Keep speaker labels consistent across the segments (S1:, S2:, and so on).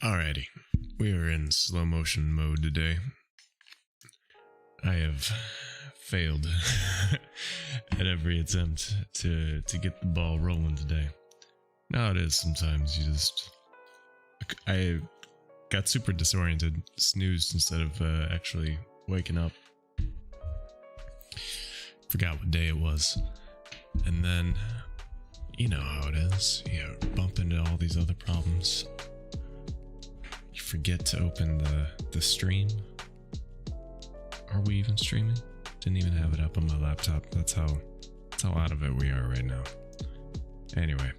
S1: Alrighty, we are in slow motion mode today. I have failed at every attempt to get the ball rolling today. Now it is sometimes I got super disoriented, snoozed instead of actually waking up. Forgot what day it was. And then, you know how it is, you bump into all these other problems. You forget to open the stream. Are we even streaming? Didn't even have it up on my laptop. That's how out of it we are right now. Anyway,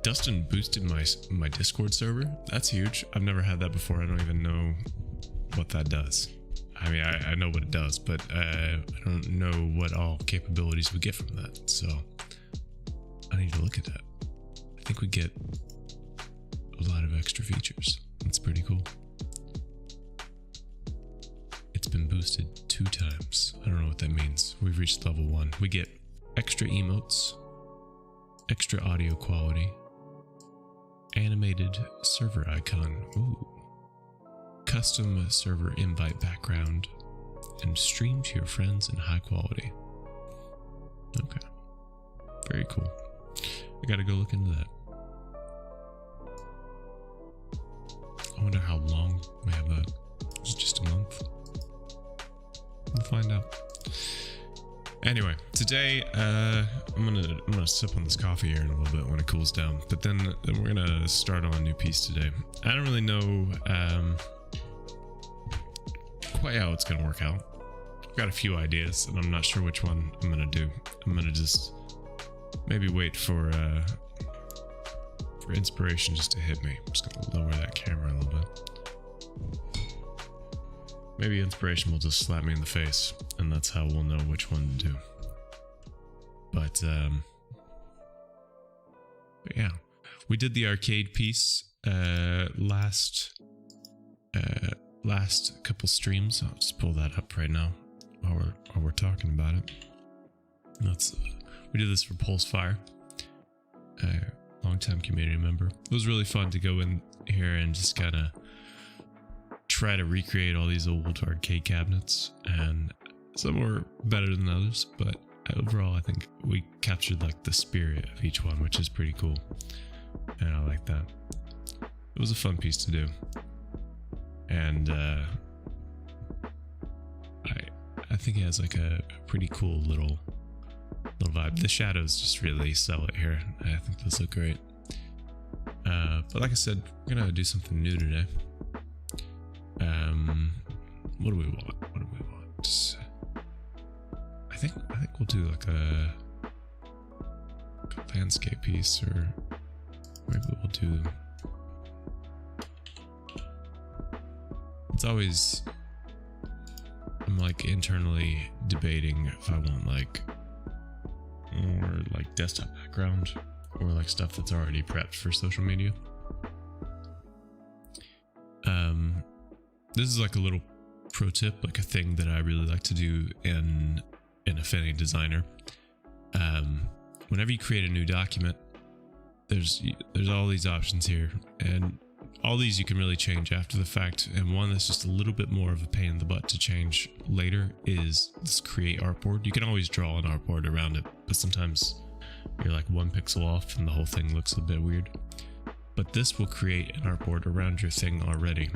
S1: Dustin boosted my Discord server. That's huge. I've never had that before. I don't even know what that does. I mean, I know what it does, but I don't know what all capabilities we get from that. So I need to look at that. I think we get a lot of extra features. That's pretty cool. It's been boosted 2 times. I don't know what that means. We've reached level 1. We get extra emotes, extra audio quality, animated server icon, ooh, custom server invite background, and stream to your friends in high quality. Okay, very cool. I gotta go look into that. I wonder how long we have that. Is it just a month? We'll find out. Anyway, today I'm gonna sip on this coffee here in a little bit when it cools down. But then we're gonna start on a new piece today. I don't really know quite how it's gonna work out. I've got a few ideas, and I'm not sure which one I'm gonna do. I'm gonna just maybe wait for inspiration just to hit me. I'm just gonna lower that camera a little bit. Maybe inspiration will just slap me in the face, and that's how we'll know which one to do. But yeah, we did the arcade piece last couple streams. I'll just pull that up right now while we're talking about it. We did this for Pulsefire, longtime community member. It was really fun to go in here and just kind of try to recreate all these old arcade cabinets, and some were better than others, but overall I think we captured like the spirit of each one, which is pretty cool, and I like that. It was a fun piece to do, and I think it has like a pretty cool little vibe. The shadows just really sell it here. I think those look great. But like I said, we're gonna do something new today. What do we want? I think we'll do like a landscape piece, or maybe we'll do. It's always, I'm like internally debating if I want like more like desktop background or like stuff that's already prepped for social media. This is like a little pro tip, like a thing that I really like to do in Affinity Designer. Whenever you create a new document, there's all these options here, and all these you can really change after the fact, and one that's just a little bit more of a pain in the butt to change later is this create artboard. You can always draw an artboard around it, but sometimes you're like 1 pixel off and the whole thing looks a bit weird. But this will create an artboard around your thing already.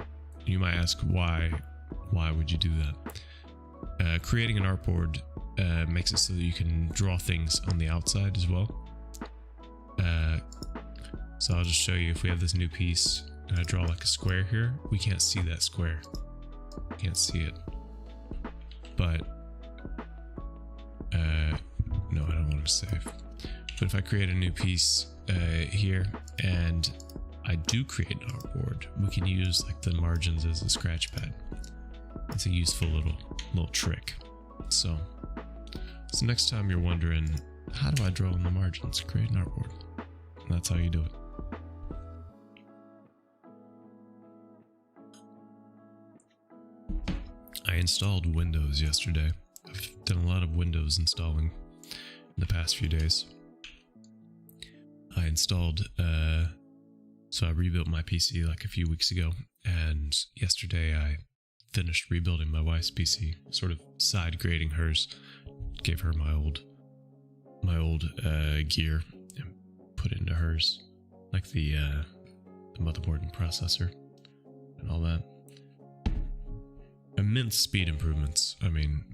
S1: You might ask why would you do that? Creating an artboard makes it so that you can draw things on the outside as well. So I'll just show you. If we have this new piece and I draw like a square here, we can't see that square. Can't see it. But no, I don't want to save. But if I create a new piece here and I do create an artboard, we can use like the margins as a scratch pad. It's a useful little trick. So next time you're wondering, how do I draw on the margins? Create an artboard. And that's how you do it. I installed Windows yesterday. I've done a lot of Windows installing in the past few days. I installed So I rebuilt my PC like a few weeks ago, and yesterday I finished rebuilding my wife's PC, sort of side grading hers. Gave her my old gear and put it into hers, like the motherboard and processor and all that. Immense speed improvements. I mean,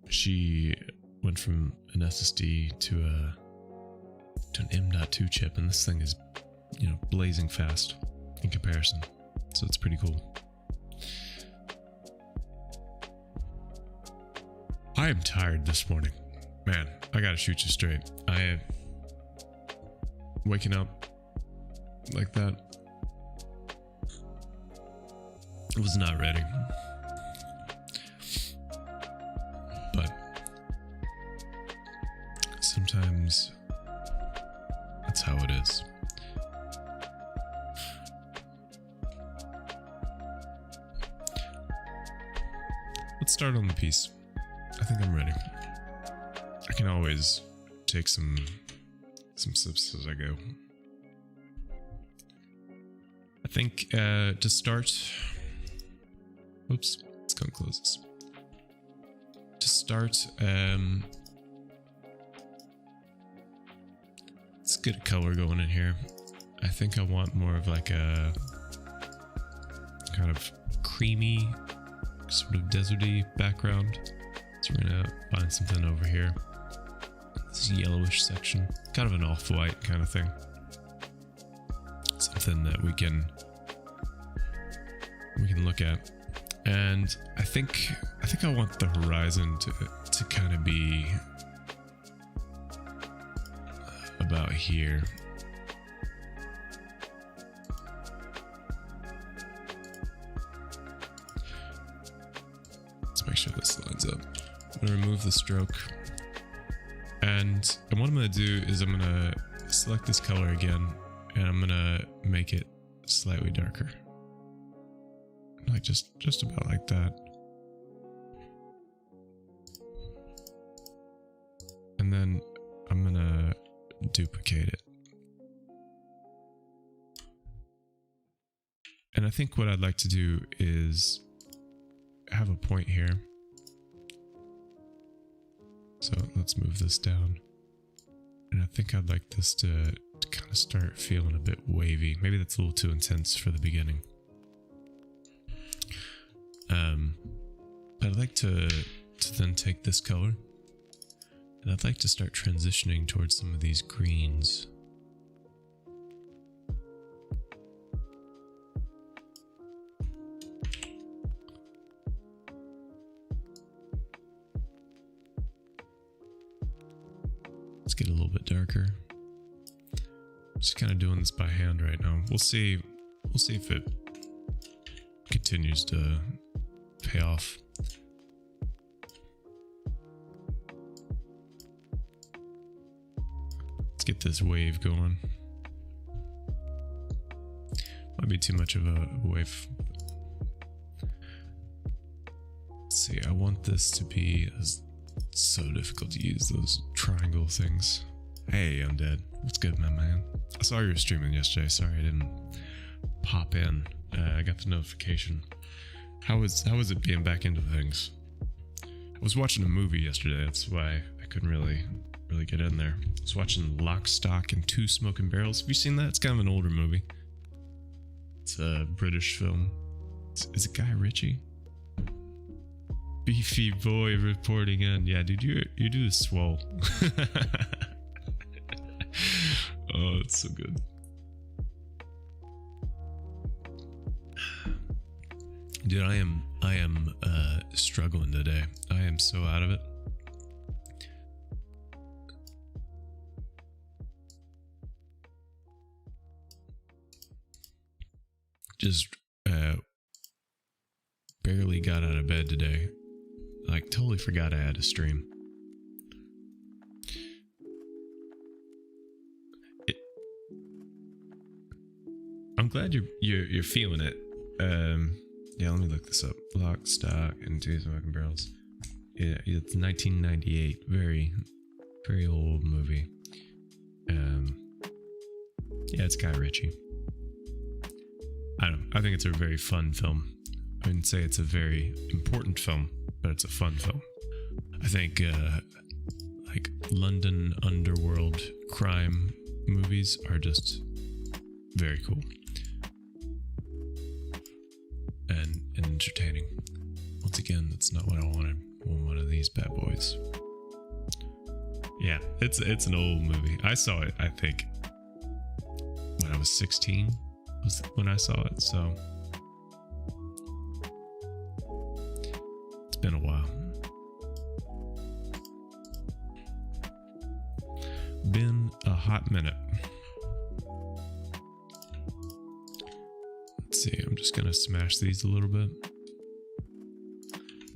S1: she went from an SSD to an M.2 chip, and this thing is, blazing fast in comparison. So it's pretty cool. I am tired this morning. Man, I gotta shoot you straight. I am waking up like that. I was not ready. But sometimes that's how it is. Let's start on the piece. I think I'm ready. I can always take some sips as I go. I think to start, oops, let's go and close this. To start, let's get a color going in here. I think I want more of like a kind of creamy, sort of deserty background. So we're gonna find something over here. This yellowish section, kind of an off-white kind of thing. Something that we can look at. And I think I want the horizon to kind of be about here. Let's make sure this lines up. I'm gonna remove the stroke, and what I'm gonna do is I'm gonna select this color again, and I'm gonna make it slightly darker, like just about like that. And then I'm gonna duplicate it. And I think what I'd like to do is have a point here. So let's move this down. And I think I'd like this to kind of start feeling a bit wavy. Maybe that's a little too intense for the beginning. But I'd like to then take this color, and I'd like to start transitioning towards some of these greens. Let's get a little bit darker. Just kind of doing this by hand right now. We'll see if it continues to pay off. Let's get this wave going. Might be too much of a wave. Let's see, I want this to be so difficult to use those triangle things. Hey, Undead. What's good, my man? I saw you were streaming yesterday. Sorry I didn't pop in. I got the notification. How was it being back into things? I was watching a movie yesterday. That's why I couldn't really get in there. I was watching Lock, Stock, and Two Smoking Barrels. Have you seen that? It's kind of an older movie. It's a British film. Is it Guy Ritchie? Beefy boy reporting in. Yeah, dude, you do this swole. Oh, it's so good. Dude, I am struggling today. I am so out of it. Just barely got out of bed today. Like, totally forgot I had a stream. I'm glad you're feeling it. Yeah, let me look this up. Lock, Stock, and Two Smoking Barrels. Yeah, it's 1998. Very, very old movie. Yeah, it's Guy Ritchie. I don't know. I think it's a very fun film. I wouldn't say it's a very important film, but it's a fun film. I think like London underworld crime movies are just very cool and entertaining. Once again, that's not what I wanted. I want one of these bad boys. Yeah, it's an old movie. I saw it, I think, when I was 16 was when I saw it, so it's been a while. Been a hot minute. Let's see, I'm just gonna smash these a little bit.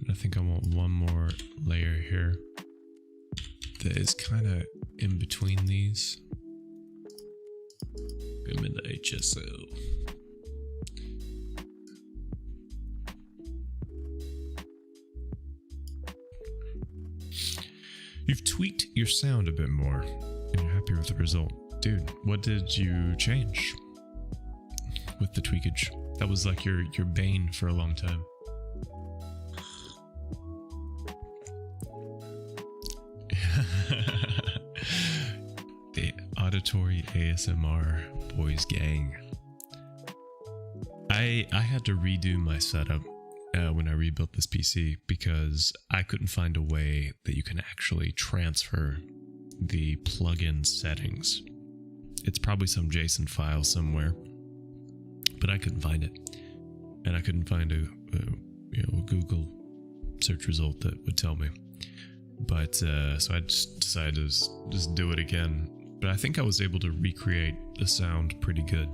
S1: I think I want one more layer here that is kind of in between these. I'm in the HSL. You've tweaked your sound a bit more, and you're happy with the result. Dude, what did you change with the tweakage? That was like your bane for a long time. The auditory ASMR boys gang. I had to redo my setup when I rebuilt this PC because I couldn't find a way that you can actually transfer the plugin settings. It's probably some JSON file somewhere, but I couldn't find it, and I couldn't find a Google search result that would tell me. But so I just decided to just do it again. But I think I was able to recreate the sound pretty good.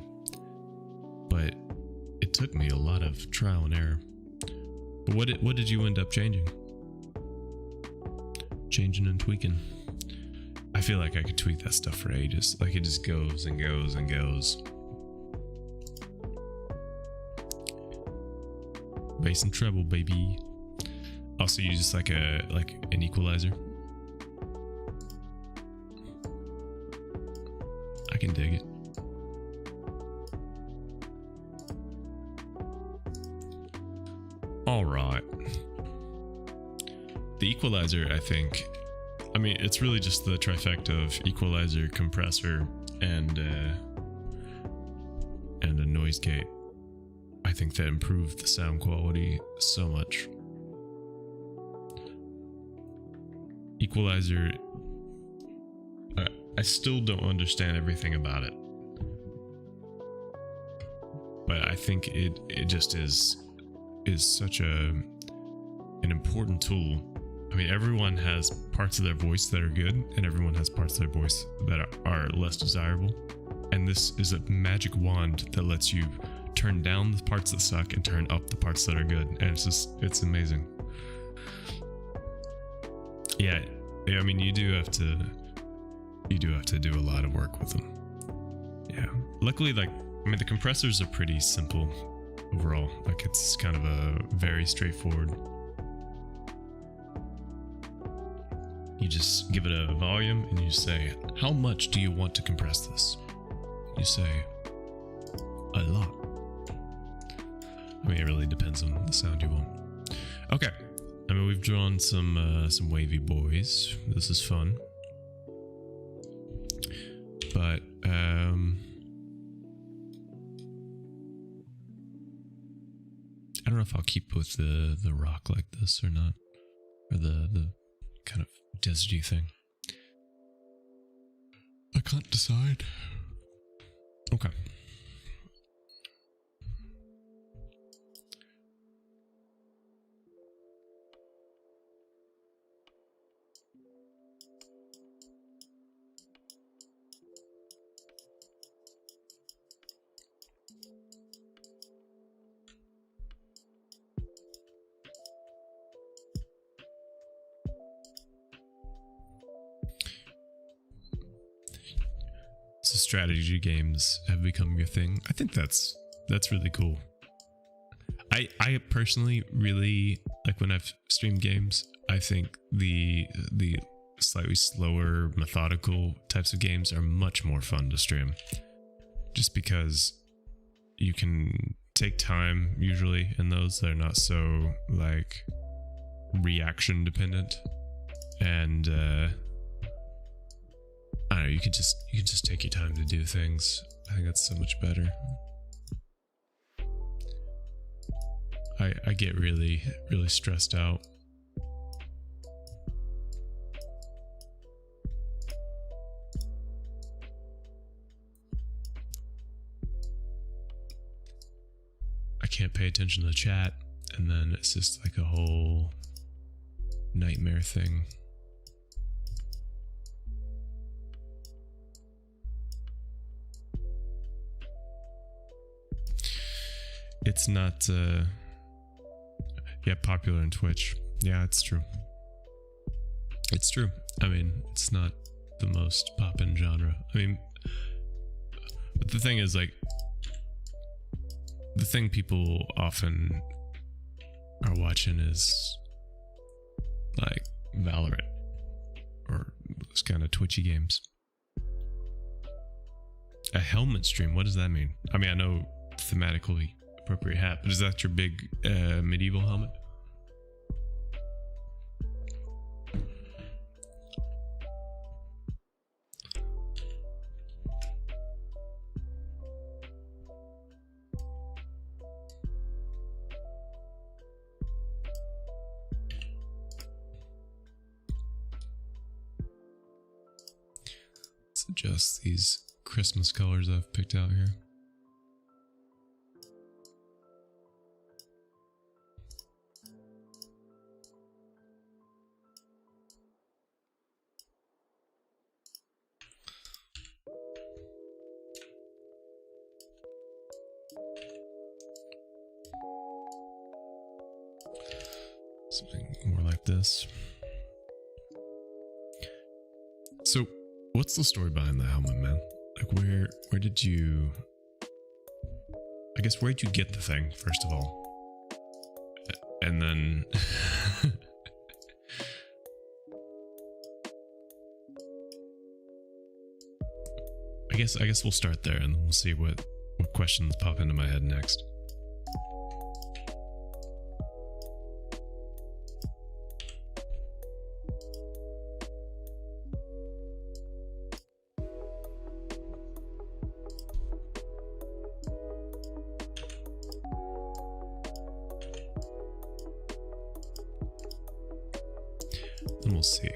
S1: But it took me a lot of trial and error. But what did you end up changing? Changing and tweaking. I feel like I could tweak that stuff for ages. Like it just goes and goes and goes. Bass and treble, baby. Also, you just like an equalizer. I can dig it. All right. The equalizer, I think. I mean, it's really just the trifecta of equalizer, compressor, and a noise gate. I think that improved the sound quality so much. Equalizer, I still don't understand everything about it, but I think it just is such an important tool. I mean, everyone has parts of their voice that are good, and everyone has parts of their voice that are less desirable. And this is a magic wand that lets you turn down the parts that suck and turn up the parts that are good. And it's amazing. Yeah, I mean, you do have to do a lot of work with them. Yeah. Luckily, I mean, the compressors are pretty simple overall. Like, it's kind of a very straightforward. You just give it a volume and you say, how much do you want to compress this? You say, a lot. I mean, it really depends on the sound you want. Okay. I mean, we've drawn some wavy boys. This is fun. But, I don't know if I'll keep with the rock like this or not. Or the kind of deserty thing. I can't decide. Okay. So strategy games have become your thing. I think that's really cool. I personally really like when I've streamed games. I think the slightly slower, methodical types of games are much more fun to stream. Just because you can take time usually in those. They're not so like reaction dependent, and I don't know, you can just take your time to do things. I think that's so much better. I get really stressed out. I can't pay attention to the chat, and then it's just like a whole nightmare thing. It's not popular in Twitch. Yeah, it's true. It's true. I mean, it's not the most poppin' genre. I mean, but the thing is, like, the thing people often are watching is like Valorant or those kind of twitchy games. A helmet stream, what does that mean? I mean, I know thematically appropriate hat, but is that your big medieval helmet? Let's adjust these Christmas colors I've picked out here. Something more like this. So, what's the story behind the helmet, man? Like, where did you... I guess, where did you get the thing, first of all? And then... I guess we'll start there, and we'll see what questions pop into my head next. And we'll see.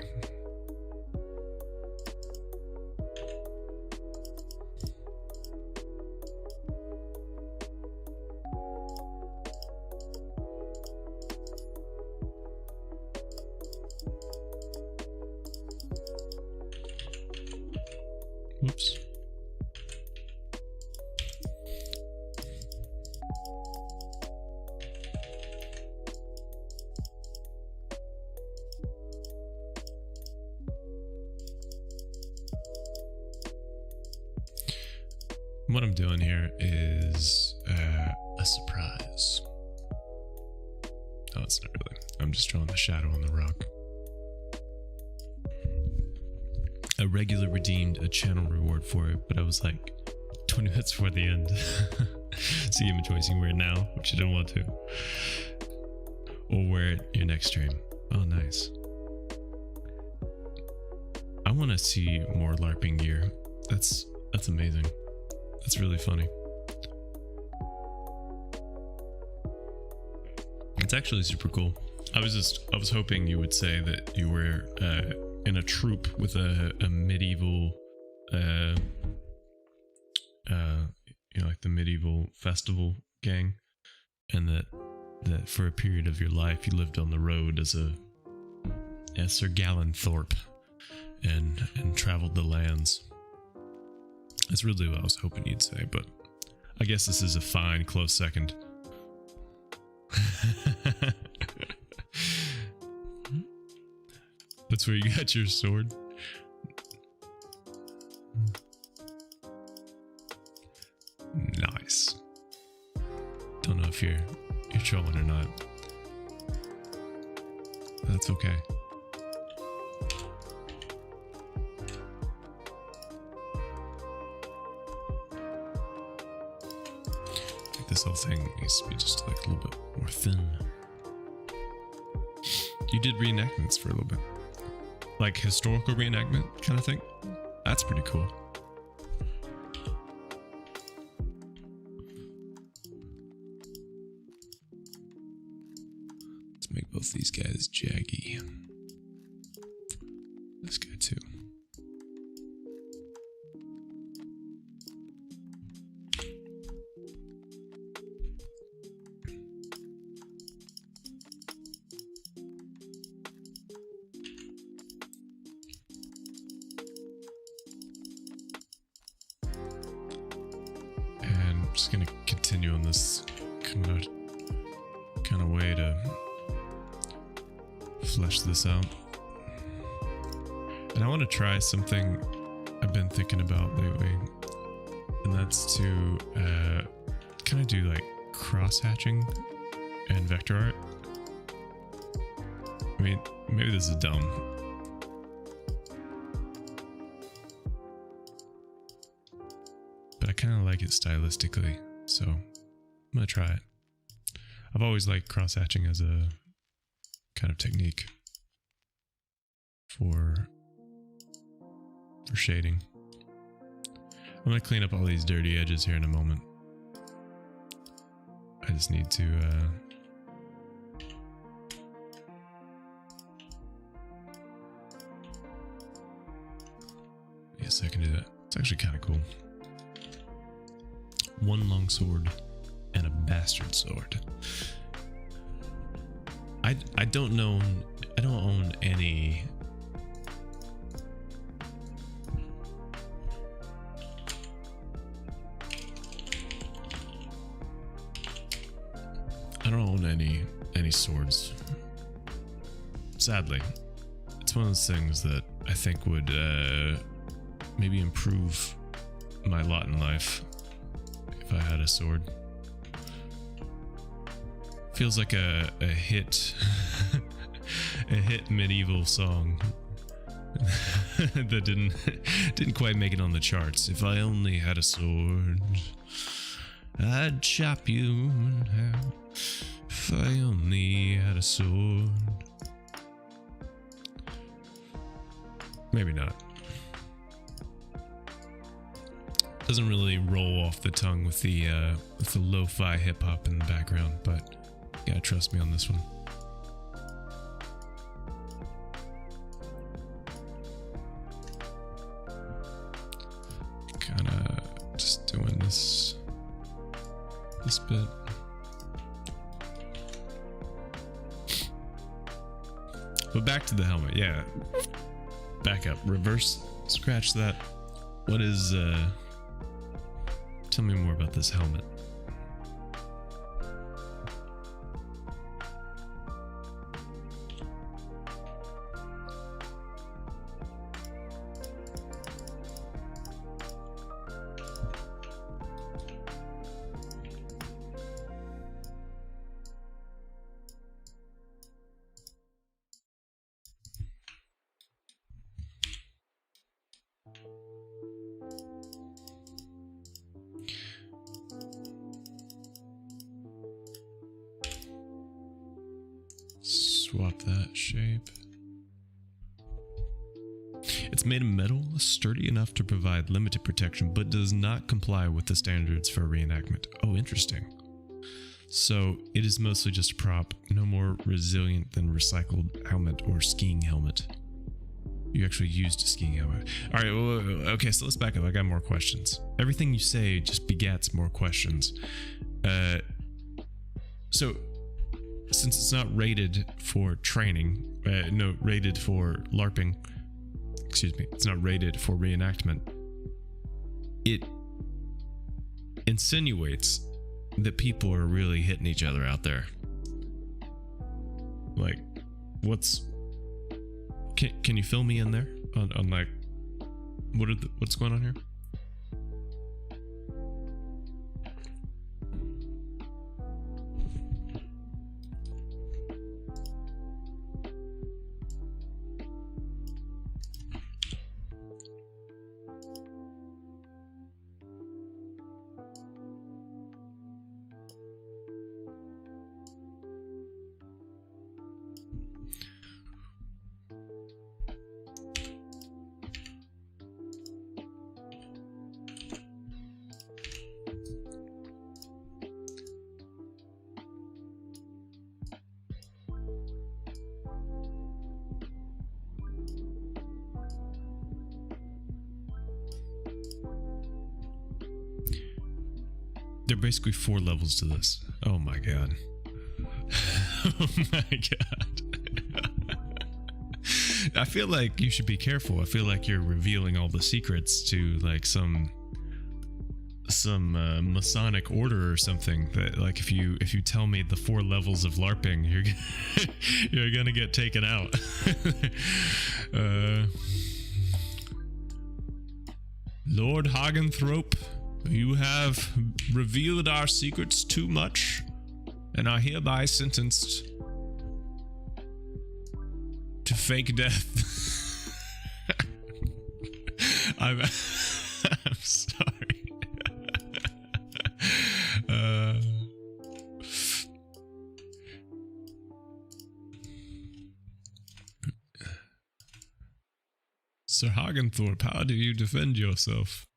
S1: Whoops. What I'm doing here is a surprise. Oh, it's not really. I'm just drawing the shadow on the rock. I regularly redeemed a channel reward for it, but I was like 20 minutes before the end. So you have a choice. You can wear it now, which you didn't want to, or wear it your next stream. Oh, nice. I want to see more LARPing gear. That's amazing. That's really funny. It's actually super cool. I was hoping you would say that you were in a troupe with a medieval, like the medieval festival gang, and that for a period of your life you lived on the road as Sir Gallanthorpe and traveled the lands. That's really what I was hoping you'd say, but I guess this is a fine close second. That's where you got your sword? Nice. Don't know if you're trolling or not. That's okay. this whole thing needs to be just like a little bit more thin. You did reenactments for a little bit. Like historical reenactment kind of thing. That's pretty cool. Let's make both these guys jaggy. This guy too. Just gonna continue on this kind of way to flesh this out. And I want to try something I've been thinking about lately, and that's to kind of do like cross-hatching and vector art. I mean, maybe this is dumb. But I kind of like it stylistically, so I'm gonna try it. I've always liked cross-hatching as a kind of technique for shading. I'm gonna clean up all these dirty edges here in a moment. I just need to yes, I can do that. It's actually kind of cool. One long sword and a bastard sword. I don't own any swords. Sadly. It's one of those things that I think would maybe improve my lot in life if I had a sword. Feels like a hit a hit medieval song that didn't quite make it on the charts. If I only had a sword, I'd chop you in half. If I only had a sword. Maybe not. Doesn't really roll off the tongue with the lo-fi hip hop in the background, but you gotta trust me on this one. Kinda just doing this bit. But back to the helmet, yeah. Back up, reverse, scratch that. What is, tell me more about this helmet. Swap that shape. It's made of metal, sturdy enough to provide limited protection, but does not comply with the standards for reenactment. Oh, interesting. So it is mostly just a prop, no more resilient than recycled helmet or skiing helmet. You actually used a skiing helmet. All right, well, okay, so let's back up. I got more questions. Everything you say just begets more questions. So since it's not rated for training, no, rated for Larping, excuse me, it's not rated for reenactment, it insinuates that people are really hitting each other out there. Like, can you fill me in there on like, what's going on here? There are basically 4 levels to this. Oh my god. Oh my god. I feel like you should be careful. I feel like you're revealing all the secrets to like some Masonic order or something. That like if you tell me the 4 levels of LARPing, you're gonna get taken out. Lord Hagenthrope, you have revealed our secrets too much, and are hereby sentenced to fake death. I'm sorry. Sir Hagenthorpe, how do you defend yourself?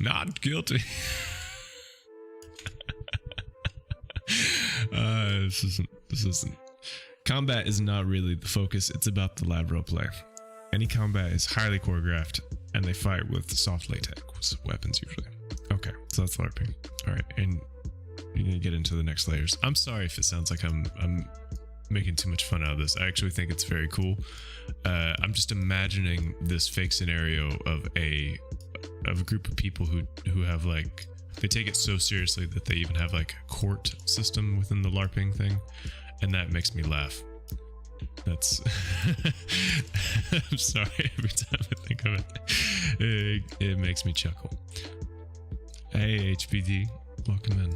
S1: Not guilty. This isn't. Combat is not really the focus. It's about the lab roleplay. Any combat is highly choreographed, and they fight with soft latex weapons usually. Okay, so that's LARPing. All right, and you're gonna get into the next layers. I'm sorry if it sounds like I'm making too much fun out of this. I actually think it's very cool. I'm just imagining this fake scenario of a group of people who have like, they take it so seriously that they even have like a court system within the LARPing thing, and that makes me laugh. That's I'm sorry, every time I think of it, it makes me chuckle. Hey HBD, welcome in.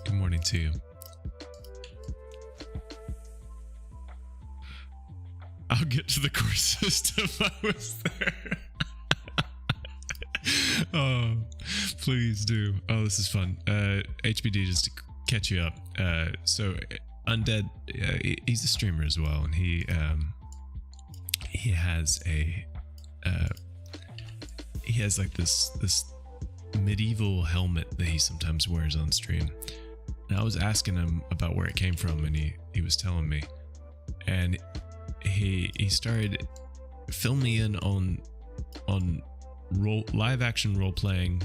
S1: Good morning to you. I'll get to the core system. I was there. Oh, please do. Oh, this is fun. HBD, just to catch you up. So Undead, he's a streamer as well, and he has like this medieval helmet that he sometimes wears on stream. And I was asking him about where it came from, and he was telling me, and he started filling me in on live action role playing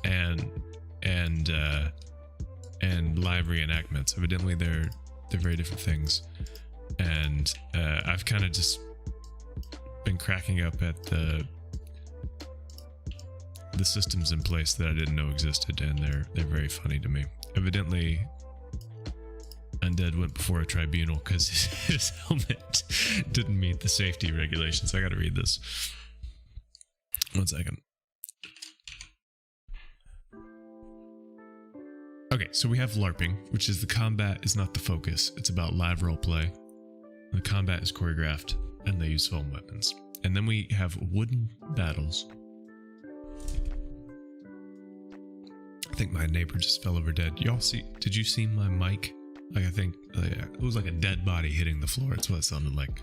S1: and live reenactments. Evidently they're very different things, and I've kind of just been cracking up at the systems in place that I didn't know existed, and they're very funny to me. Evidently Undead went before a tribunal because his helmet didn't meet the safety regulations. I gotta read this. One second. Okay, so we have LARPing, which is the combat is not the focus. It's about live roleplay. The combat is choreographed, and they use foam weapons. And then we have wooden battles. I think my neighbor just fell over dead. Y'all see? Did you see my mic? Like, I think it was like a dead body hitting the floor. That's what it sounded like.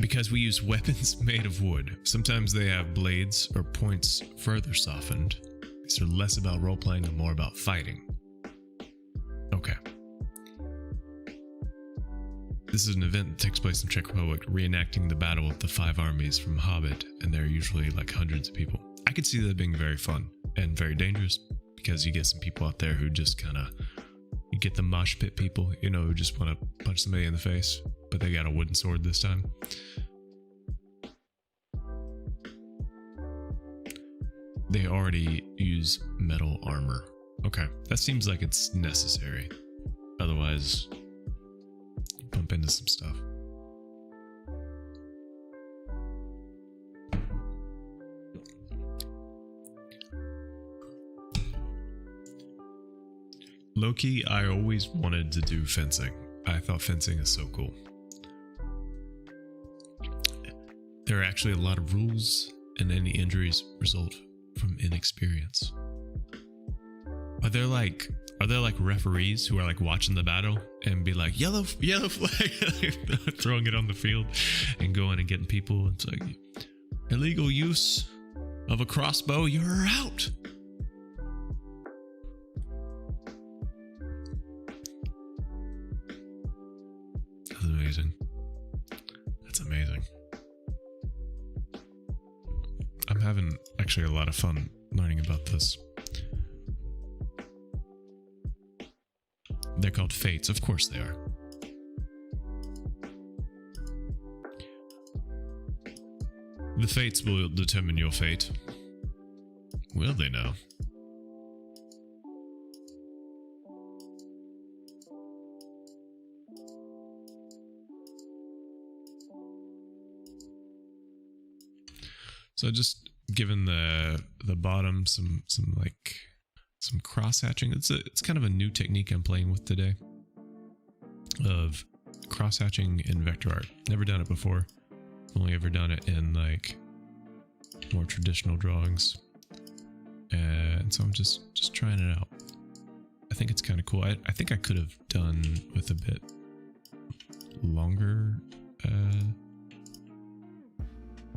S1: Because we use weapons made of wood. Sometimes they have blades or points further softened. These are less about role-playing and more about fighting. Okay. This is an event that takes place in Czech Republic, reenacting the battle of the 5 armies from Hobbit, and there are usually like hundreds of people. I could see that being very fun and very dangerous, because you get some people out there who just kind of, you get the mosh pit people, you know, who just want to punch somebody in the face, but they got a wooden sword this time. They already use metal armor. Okay, that seems like it's necessary. Otherwise, you bump into some stuff. Low-key, I always wanted to do fencing. I thought fencing is so cool. There are actually a lot of rules, and any injuries result from inexperience. Are there like referees who are like watching the battle and be like, yellow flag, throwing it on the field and going and getting people? It's like, illegal use of a crossbow, you're out. That's amazing. That's amazing. I'm having actually a lot of fun learning about this. They're called fates. Of course they are. The fates will determine your fate. Will they now? So just given the bottom some cross hatching. It's kind of a new technique I'm playing with today of cross hatching in vector art. Never done it before. Only ever done it in like more traditional drawings, and so I'm just trying it out. I think it's kind of cool. I think I could have done with a bit longer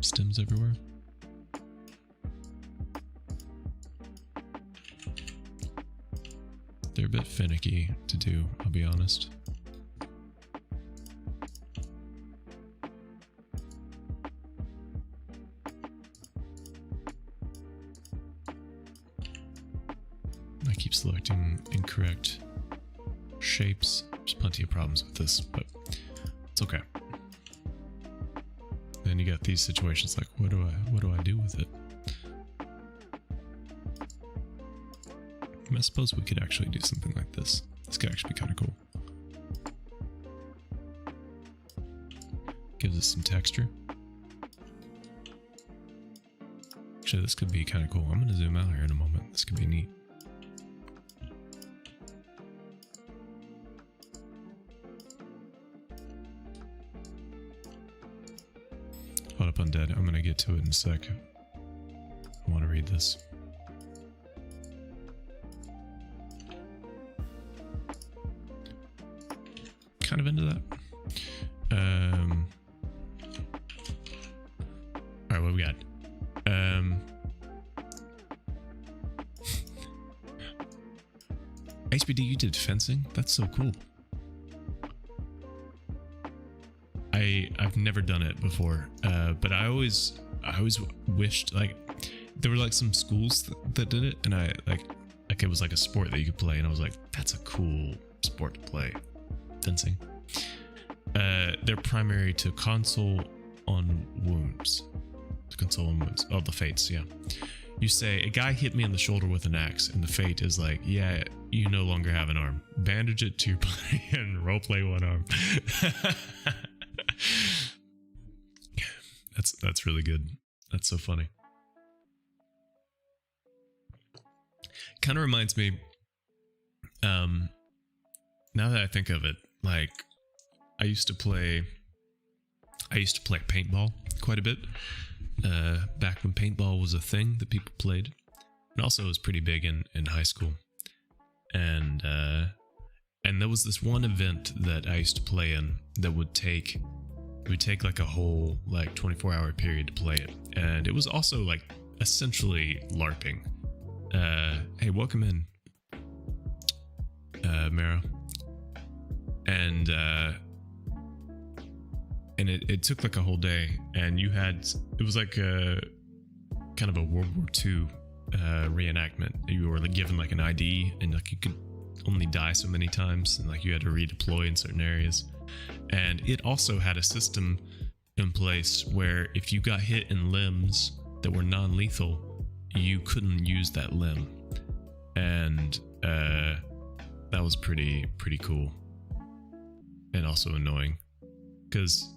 S1: stems everywhere. They're a bit finicky to do, I'll be honest. I keep selecting incorrect shapes. There's plenty of problems with this, but it's okay. Then you got these situations like, what do I do with it? I suppose we could actually do something like this. This could actually be kind of cool. Gives us some texture. Actually, this could be kind of cool. I'm going to zoom out here in a moment. This could be neat. Hold up, Undead. I'm going to get to it in a sec. I want to read this. Kind of into that. All right, what we got? HBD, you did fencing? That's so cool. I've never done it before, but I always wished like there were like some schools that did it, and I like it was like a sport that you could play, and I was like, that's a cool sport to play. Fencing. They're primary to console on wounds. To console on wounds. Oh, the fates, yeah. You say, a guy hit me in the shoulder with an axe, and the fate is like, yeah, you no longer have an arm. Bandage it to your body and roleplay one arm. That's really good. That's so funny. Kind of reminds me, now that I think of it, like I used to play paintball quite a bit, back when paintball was a thing that people played, and also it was pretty big in high school. And there was this one event that I used to play in that would take like a whole like 24-hour period to play it, and it was also like essentially LARPing. Hey, welcome in, Mara. And it took like a whole day, and it was like a kind of a World War II reenactment. You were like given like an ID, and like you could only die so many times, and like you had to redeploy in certain areas. And it also had a system in place where if you got hit in limbs that were non-lethal, you couldn't use that limb. And that was pretty cool. And also annoying, because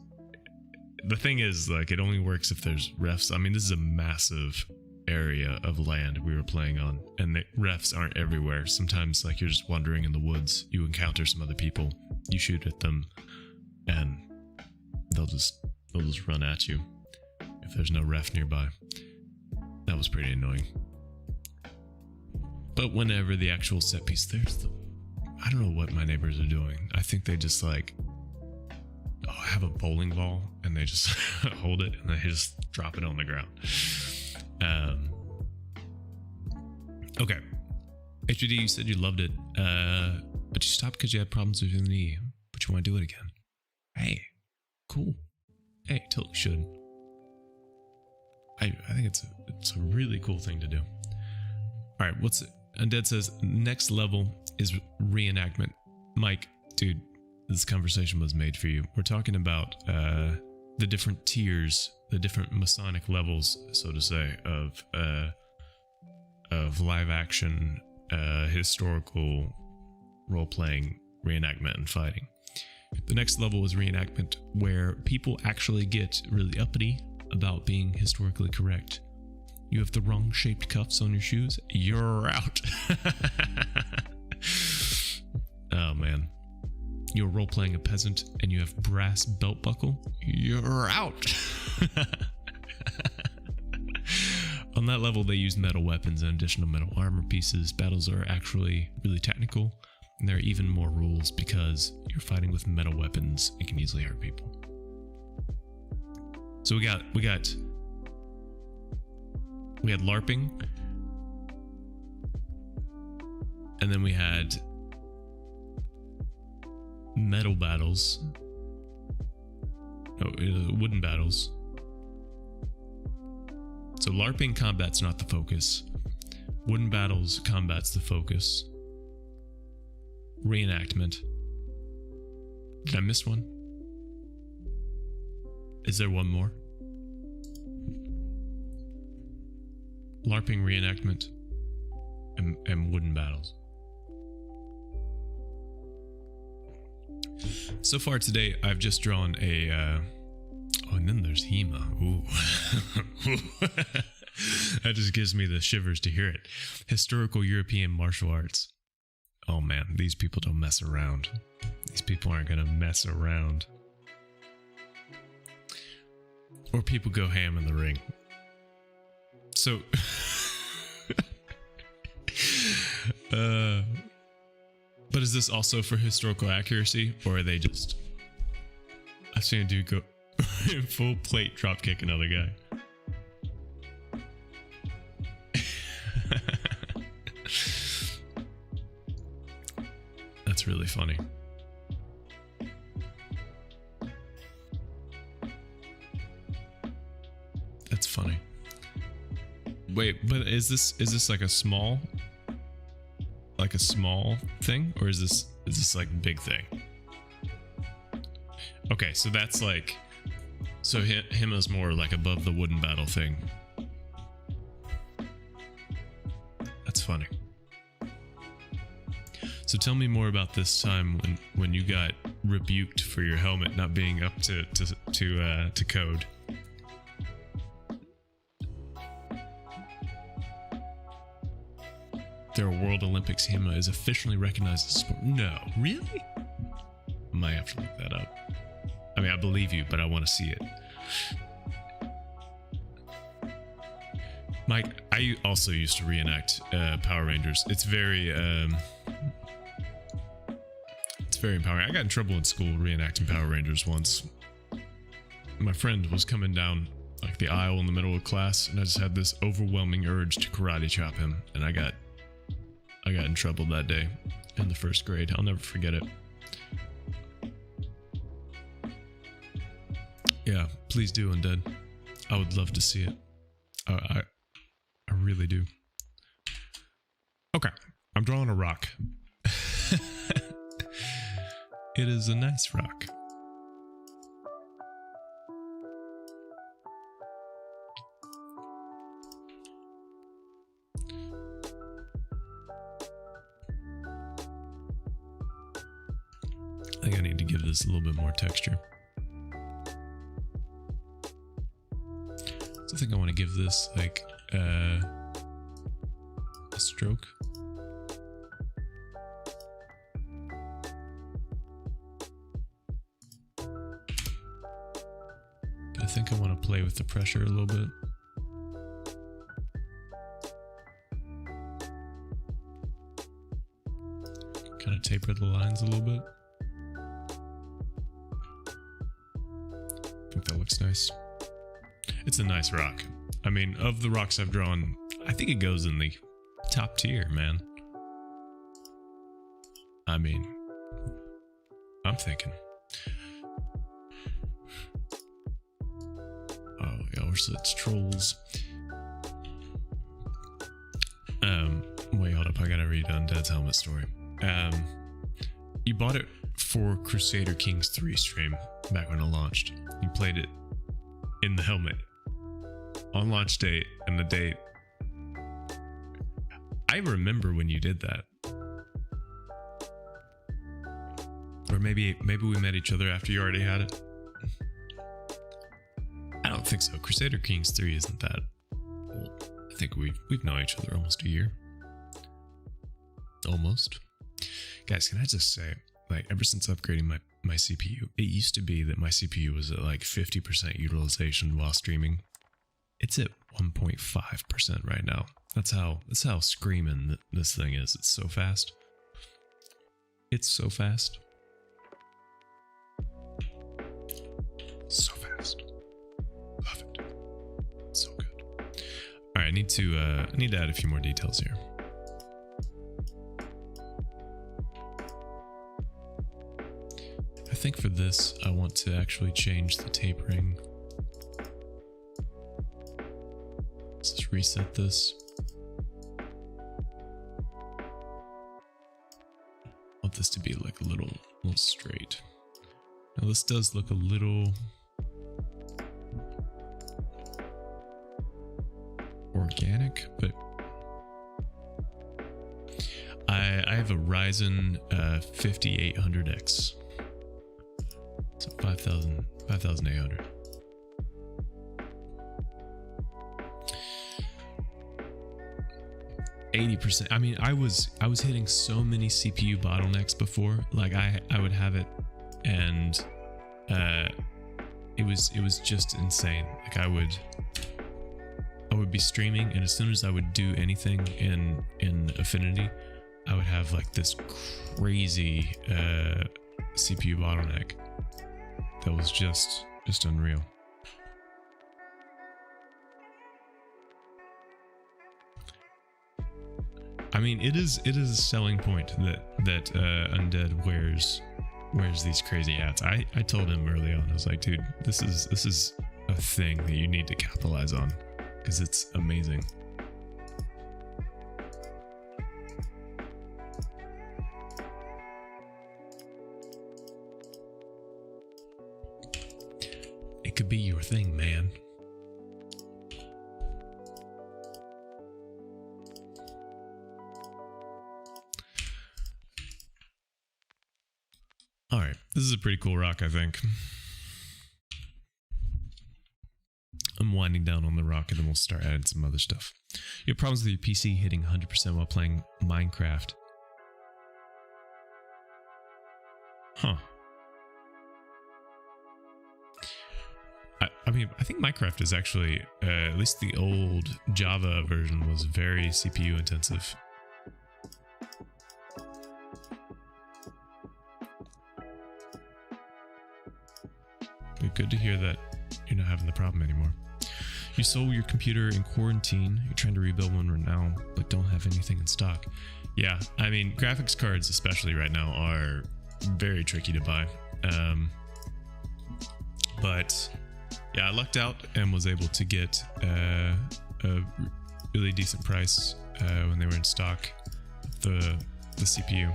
S1: the thing is, like, it only works if there's refs. I mean, this is a massive area of land we were playing on, and the refs aren't everywhere. Sometimes, like, you're just wandering in the woods, you encounter some other people, you shoot at them, and they'll just run at you if there's no ref nearby. That was pretty annoying. But whenever the actual set piece, I don't know what my neighbors are doing. I think they just like have a bowling ball, and they just hold it, and they just drop it on the ground. Okay. HUD, you said you loved it, but you stopped because you had problems with your knee, but you want to do it again. Hey, cool. Hey, totally should. I think it's a really cool thing to do. All right, Undead says next level is reenactment. Mike, dude, this conversation was made for you. We're talking about the different tiers, the different Masonic levels, so to say, of live action, historical role-playing, reenactment, and fighting. The next level is reenactment, where people actually get really uppity about being historically correct. You have the wrong shaped cuffs on your shoes, you're out. Oh man. You're role-playing a peasant and you have brass belt buckle, you're out. On that level, they use metal weapons in addition to metal armor pieces. Battles are actually really technical, and there are even more rules because you're fighting with metal weapons and can easily hurt people. So we had Larping, and then we had metal battles, wooden battles. So Larping combat's not the focus. Wooden battles combat's the focus. Reenactment. Did I miss one? Is there one more? Larping, reenactment, and wooden battles. So far today, I've just drawn a... oh, and then there's HEMA. Ooh. That just gives me the shivers to hear it. Historical European martial arts. Oh man, these people don't mess around. These people aren't gonna mess around. Or people go ham in the ring. So... but is this also for historical accuracy, or are they just... I've seen a dude go full plate drop kick another guy. That's really funny. That's funny. Wait, but is this like a small thing, or is this like a big thing? Okay, so that's like, so HEMA's more like above the wooden battle thing. That's funny. So tell me more about this time when you got rebuked for your helmet not being up to code. There are World Olympics. HEMA is officially recognized as a sport. No, really? I might have to look that up. I mean, I believe you, but I want to see it. Mike, I also used to reenact Power Rangers. It's very empowering. I got in trouble in school reenacting Power Rangers once. My friend was coming down like the aisle in the middle of class, and I just had this overwhelming urge to karate chop him, and I got in trouble that day in the first grade. I'll never forget it. Yeah, please do, Undead. I would love to see it. I really do. Okay, I'm drawing a rock. It is a nice rock. I think I need to give this a little bit more texture. So I think I want to give this like a stroke. But I think I want to play with the pressure a little bit. Kind of taper the lines a little bit. I think that looks nice. It's a nice rock. I mean, of the rocks I've drawn, I think it goes in the top tier, man. I mean, I'm thinking. Oh, yeah, we're course it's trolls. Wait, hold up, I gotta read Undead's helmet story. You bought it for Crusader Kings 3 stream back when it launched. You played it in the helmet on launch date and the date. I remember when you did that. Or maybe we met each other after you already had it. I don't think so. Crusader Kings 3 isn't that old. I think we've known each other almost a year. Almost. Guys, can I just say, like, ever since upgrading my CPU, it used to be that my CPU was at like 50% utilization while streaming. It's at 1.5% right now. That's how screaming this thing is. It's so fast. It's so fast. So fast. Love it. It's so good. All right, I need to add a few more details here. I think for this, I want to actually change the tapering. Let's just reset this. I want this to be like a little straight. Now this does look a little organic, but I have a Ryzen 5800X. So 5800. %. I mean, I was hitting so many CPU bottlenecks before. Like I would have it, and it was just insane. Like I would be streaming, and as soon as I would do anything in Affinity, I would have like this crazy CPU bottleneck that was just unreal. I mean, it is a selling point that Undead wears these crazy hats. I told him early on, I was like, dude, this is a thing that you need to capitalize on because it's amazing. It could be your thing, man. All right, this is a pretty cool rock, I think. I'm winding down on the rock and then we'll start adding some other stuff. You have problems with your PC hitting 100% while playing Minecraft. Huh. I mean, I think Minecraft is actually, at least the old Java version was very CPU intensive. But good to hear that you're not having the problem anymore. You sold your computer in quarantine. You're trying to rebuild one right now, but don't have anything in stock. Yeah, I mean, graphics cards, especially right now, are very tricky to buy. But yeah, I lucked out and was able to get a really decent price when they were in stock. The CPU.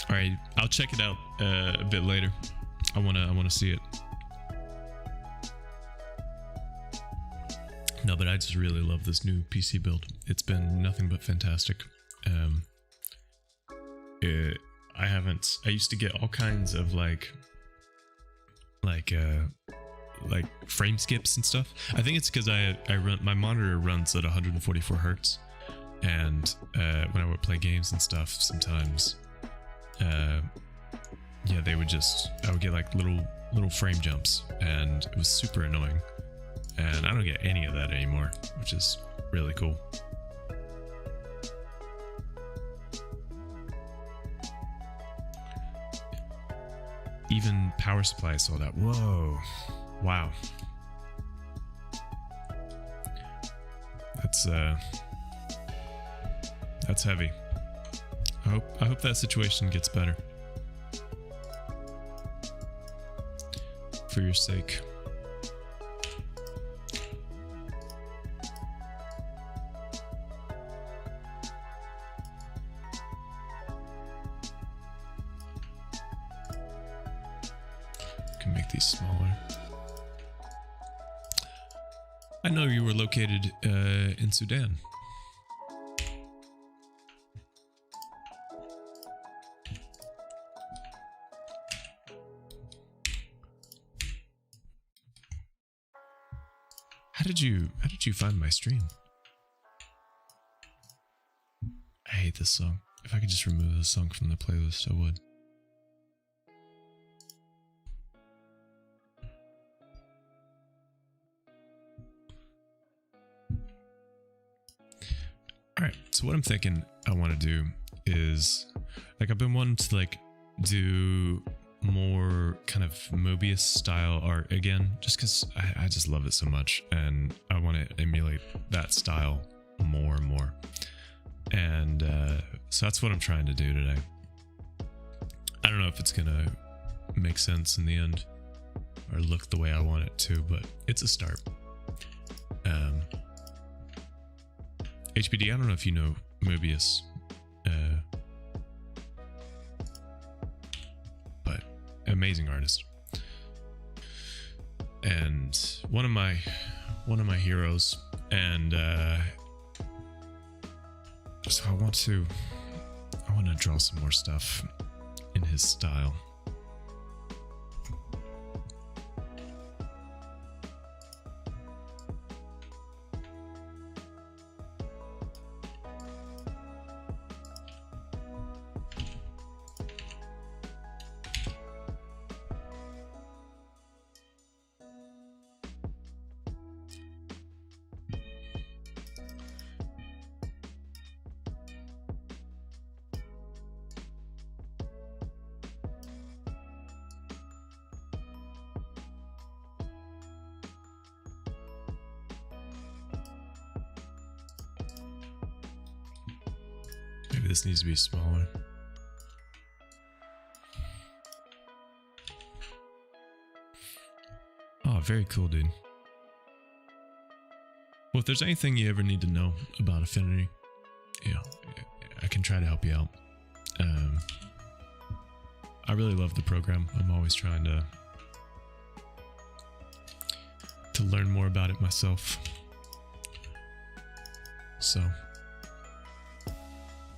S1: All right, I'll check it out a bit later. I wanna see it. No, but I just really love this new PC build. It's been nothing but fantastic. I used to get all kinds of like frame skips and stuff. I think it's because my monitor runs at 144 hertz, and when I would play games and stuff, sometimes, yeah, I would get like little frame jumps, and it was super annoying. And I don't get any of that anymore, which is really cool. Even power supply sold out. Whoa. Wow. That's heavy. I hope that situation gets better. For your sake. Can make these smaller. I know you were located in Sudan. How did you find my stream? I hate this song. If I could just remove this song from the playlist, I would. Alright, so what I'm thinking I want to do is, like, I've been wanting to, like, do more kind of Moebius style art again, just because I just love it so much, and I want to emulate that style more and more. And so that's what I'm trying to do today. I don't know if it's gonna make sense in the end or look the way I want it to, but it's a start. HBD, I don't know if you know Moebius, but amazing artist, and one of my heroes, and so I want to draw some more stuff in his style. Maybe this needs to be smaller. Oh, very cool, dude. Well, if there's anything you ever need to know about Affinity, you know, I can try to help you out. I really love the program. I'm always trying to learn more about it myself. So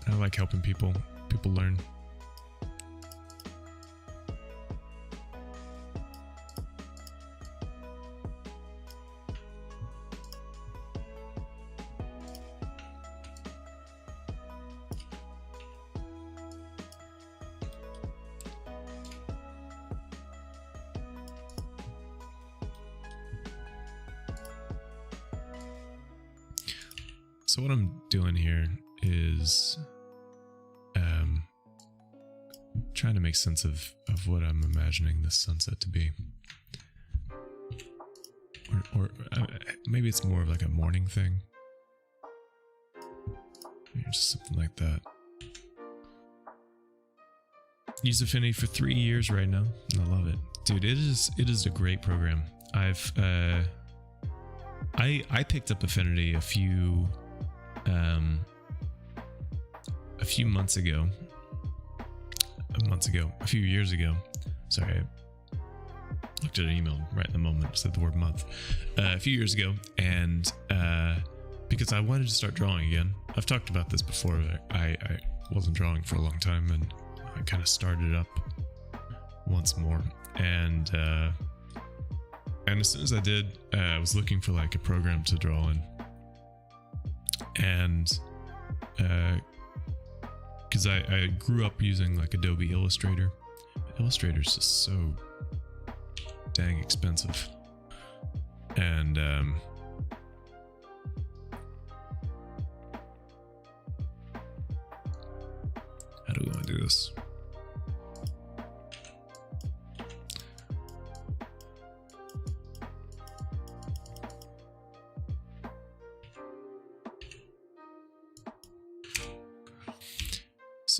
S1: I like helping people learn. So what I'm doing here is trying to make sense of what I'm imagining this sunset to be, or maybe it's more of like a morning thing, or just something like that. Use Affinity for 3 years right now, and I love it, dude. It is a great program. I picked up Affinity a few years ago. Sorry, I looked at an email right in the moment, said the word month. A few years ago, and because I wanted to start drawing again. I've talked about this before. I wasn't drawing for a long time, and I kind of started up once more. And as soon as I did, I was looking for like a program to draw in, and because I grew up using like Adobe Illustrator. Illustrator's just so dang expensive, and how do we want to do this?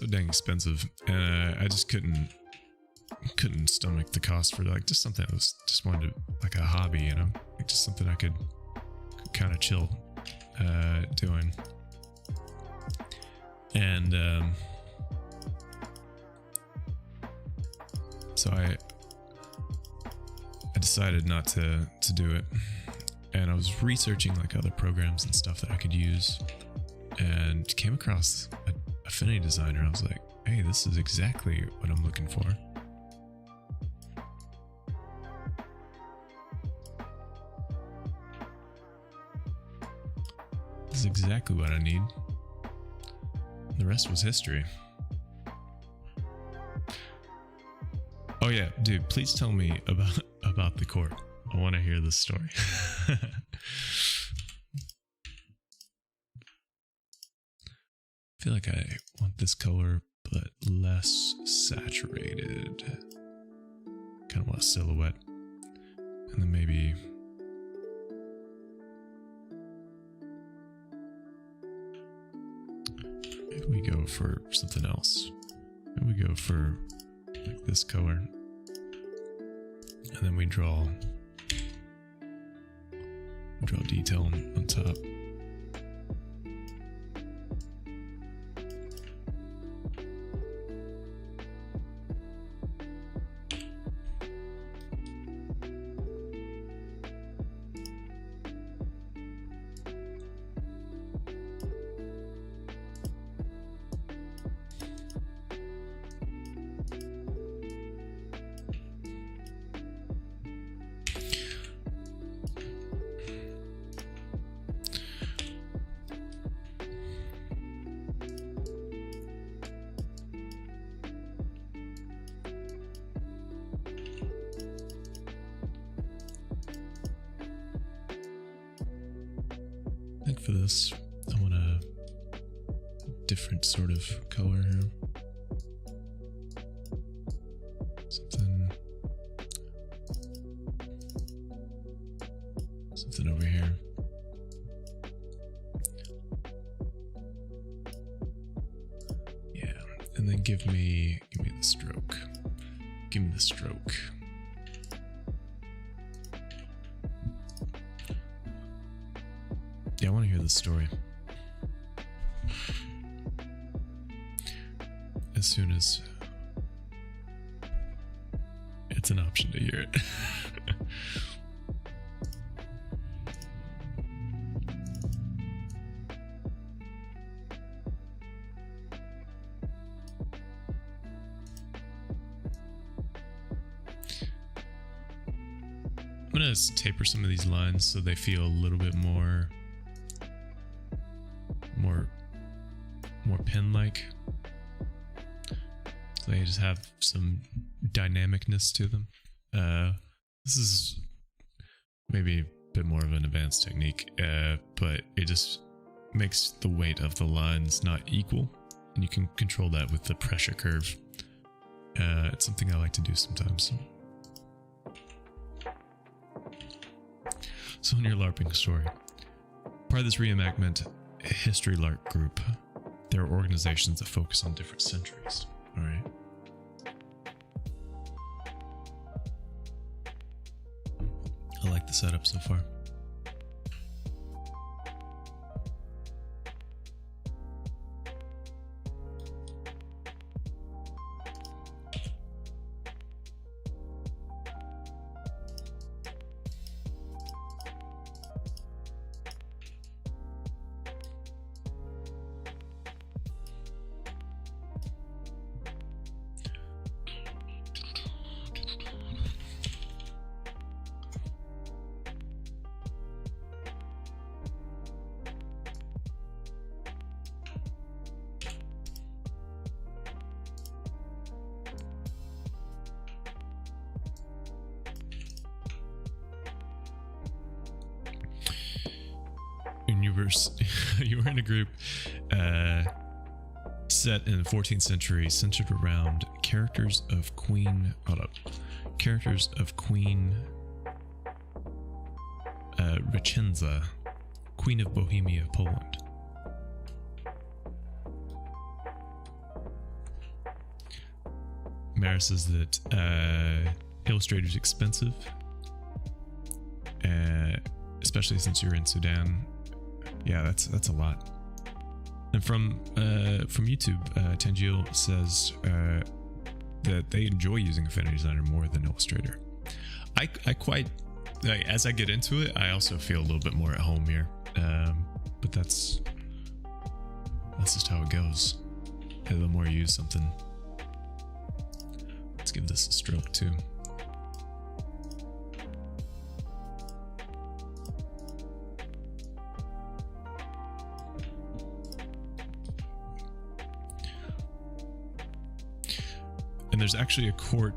S1: so dang expensive, and I just couldn't stomach the cost for like just something that was just wanted to, like a hobby, you know, like just something I could kind of chill doing. And so I decided not to do it, and I was researching like other programs and stuff that I could use, and came across an Affinity designer. I was like, hey, this is exactly what I'm looking for. This is exactly what I need. The rest was history. Oh yeah, dude, please tell me about the court. I want to hear this story. I feel like I want this color, but less saturated. Kind of want a silhouette. And then maybe... maybe we go for something else. Maybe we go for like this color. And then we draw detail on top. I think for this, I want a different sort of color here. Something over here. Yeah, and then give me the stroke. Give me the stroke. Yeah, I want to hear this story. As soon as it's an option to hear it. I'm gonna taper some of these lines so they feel a little bit more pen-like. So they just have some dynamicness to them. This is maybe a bit more of an advanced technique, but it just makes the weight of the lines not equal, and you can control that with the pressure curve. It's something I like to do sometimes. So in your LARPing story, part of this reenactment history LARP group, there are organizations that focus on different centuries. All right. I like the setup so far. You were in a group set in the 14th century, centered around characters of Queen Reczenza, Queen of Bohemia, Poland. Mara says that Illustrator's expensive, especially since you're in Sudan. Yeah, that's a lot. And from YouTube, Tanjil says that they enjoy using Affinity Designer more than Illustrator. I quite, as I get into it, I also feel a little bit more at home here. But that's just how it goes. The more you use something. Let's give this a stroke too. And there's actually a court.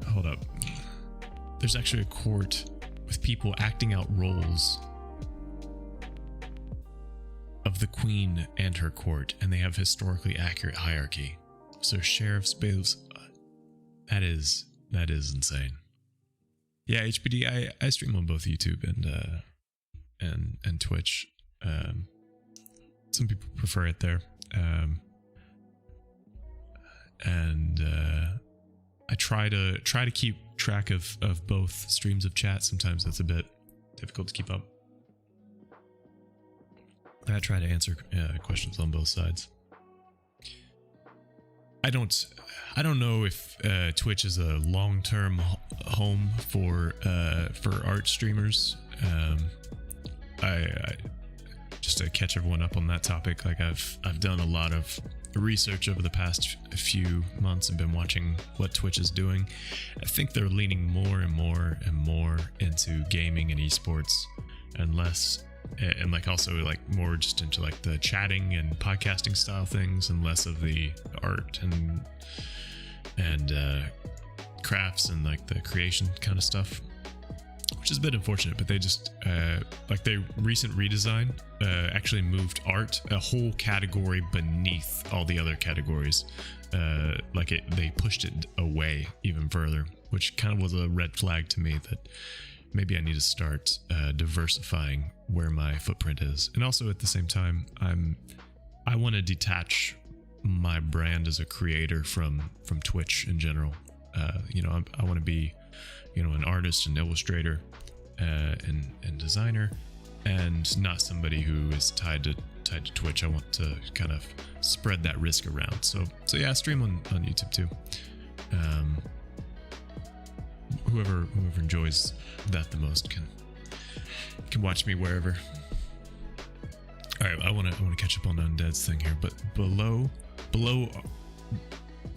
S1: Hold up. There's actually a court with people acting out roles of the queen and her court, and they have historically accurate hierarchy. So sheriffs, bailiffs, that is insane. Yeah, HBD. I stream on both YouTube and Twitch. Some people prefer it there. I try to keep track of both streams of chat. Sometimes that's a bit difficult to keep up. I try to answer questions on both sides. I don't know if Twitch is a long-term home for art streamers. I just to catch everyone up on that topic, like I've done a lot of research over the past few months and been watching what Twitch is doing. I think they're leaning more and more and more into gaming and esports, and less, and like also like more just into like the chatting and podcasting style things, and less of the art and crafts and like the creation kind of stuff, which is a bit unfortunate. But they just like their recent redesign actually moved art a whole category beneath all the other categories. They pushed it away even further, which kind of was a red flag to me that maybe I need to start diversifying where my footprint is. And also at the same time, I want to detach my brand as a creator from Twitch in general. I want to be, an artist and illustrator and designer, and not somebody who is tied to Twitch. I want to kind of spread that risk around. So yeah, I stream on YouTube too. Whoever enjoys that the most can watch me wherever. All right, I want to catch up on the undead's thing here, but below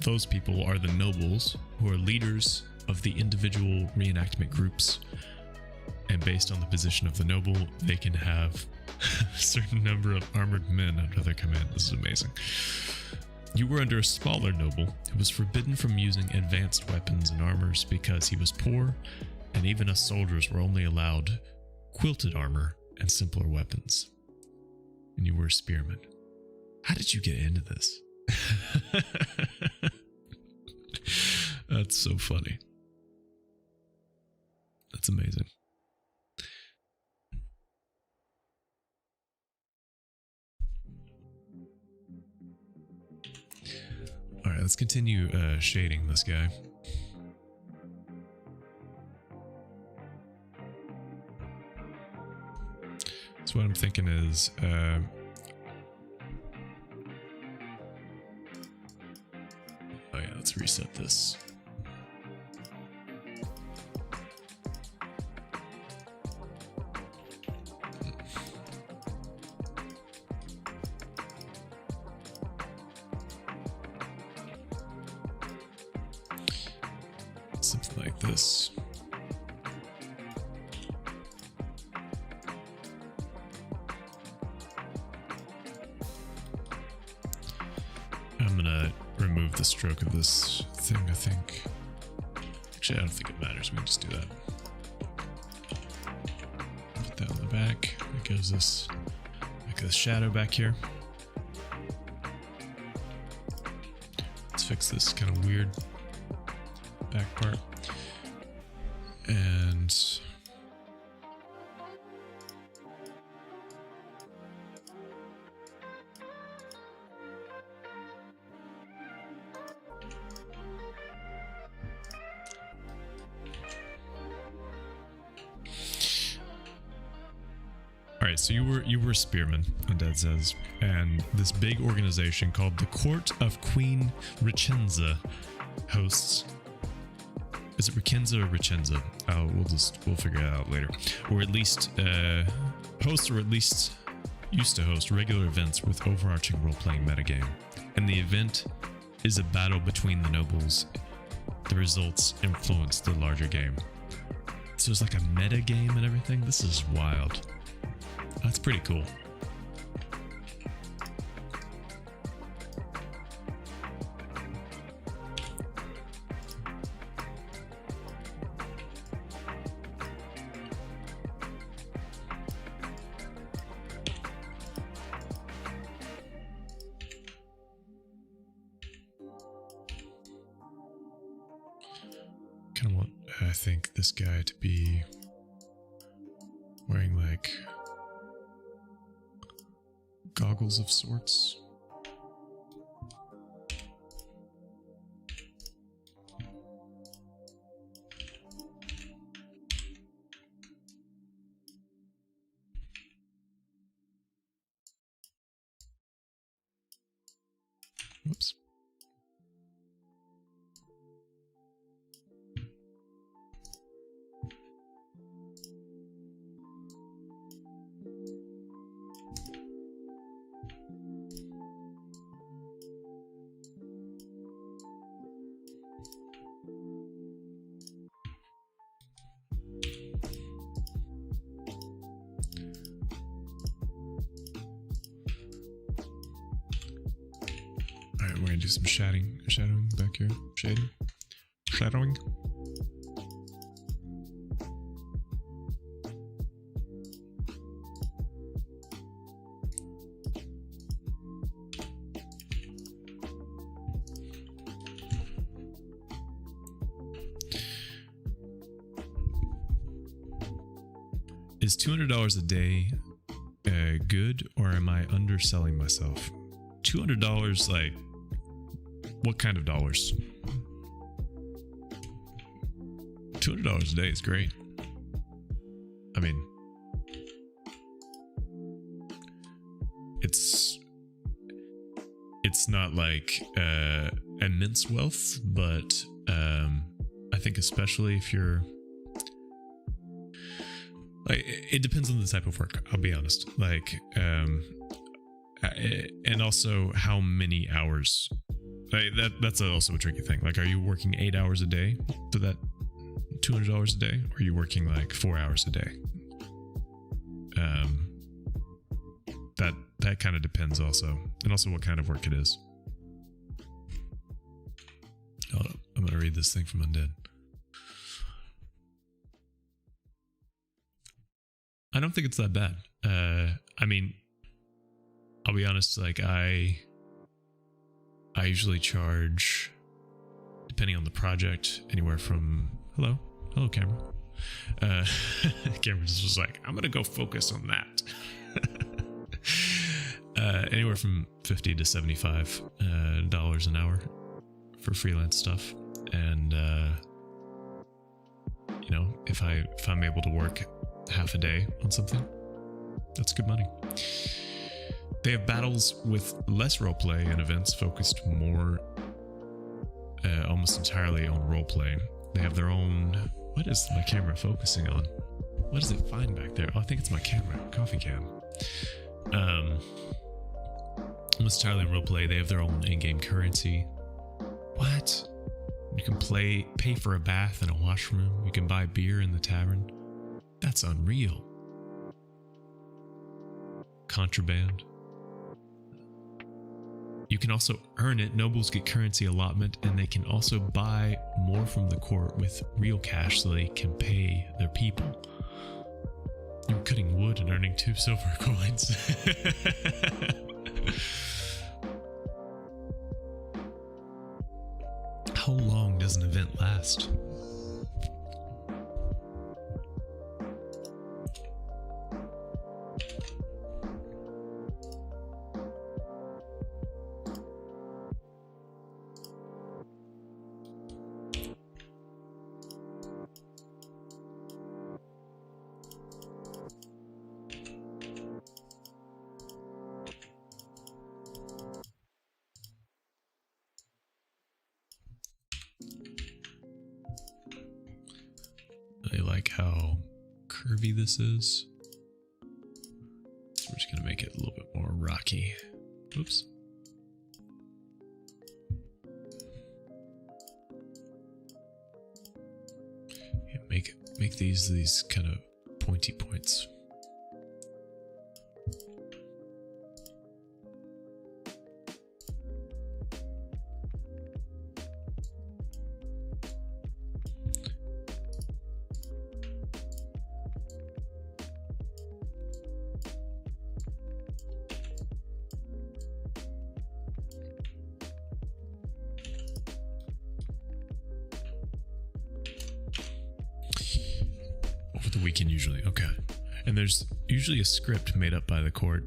S1: those people are the nobles, who are leaders of the individual reenactment groups, and based on the position of the noble, they can have a certain number of armored men under their command. This is amazing. You were under a smaller noble who was forbidden from using advanced weapons and armors because he was poor, and even us soldiers were only allowed quilted armor and simpler weapons. And you were a spearman. How did you get into this? That's so funny. That's amazing. All right, let's continue shading this guy. So what I'm thinking is, oh yeah, let's reset this. Something like this. I'm gonna remove the stroke of this thing, I think. Actually, I don't think it matters. We can just do that. Put that on the back. That gives us like a shadow back here. Let's fix this kind of weird back part. And All right, so you were a spearman, Undead says, and this big organization called the Court of Queen Richenza hosts. Is it Ricenza or Ricenza? We'll figure it out later. Or at least hosts, or at least used to host regular events with overarching role-playing metagame. And the event is a battle between the nobles. The results influence the larger game. So it's like a meta game and everything. This is wild. That's pretty cool. Kind of want, I think, this guy to be wearing like goggles of sorts. Whoops. Alright, we're gonna do some shadowing back here. Shadowing. Is $200 a day good, or am I underselling myself? $200, like, what kind of dollars? $200 a day is great. I mean, it's not like immense wealth, but I think especially if you're like, it depends on the type of work, I'll be honest. Like, and also how many hours. Like, that's also a tricky thing. Like, are you working 8 hours a day for that $200 a day? Or are you working like 4 hours a day? That kind of depends also. And also what kind of work it is. Hold up. I'm going to read this thing from Undead. I don't think it's that bad. I mean, I'll be honest, like I usually charge, depending on the project, anywhere from hello camera. Camera just was like, I'm gonna go focus on that. Anywhere from $50 to $75 dollars an hour for freelance stuff, and you know, if I'm able to work half a day on something, that's good money. They have battles with less roleplay and events focused more almost entirely on roleplay. They have their own... What is my camera focusing on? What does it find back there? Oh, I think it's my camera. Coffee can. Almost entirely on roleplay. They have their own in-game currency. What? You can pay for a bath in a washroom. You can buy beer in the tavern. That's unreal. Contraband. You can also earn it. Nobles get currency allotment, and they can also buy more from the court with real cash so they can pay their people. You're cutting wood and earning 2 silver coins. How long does an event last? how curvy this is. So we're just going to make it a little bit more rocky. Oops. Yeah, make these kind of pointy points. Over the weekend usually, okay. And there's usually a script made up by the court.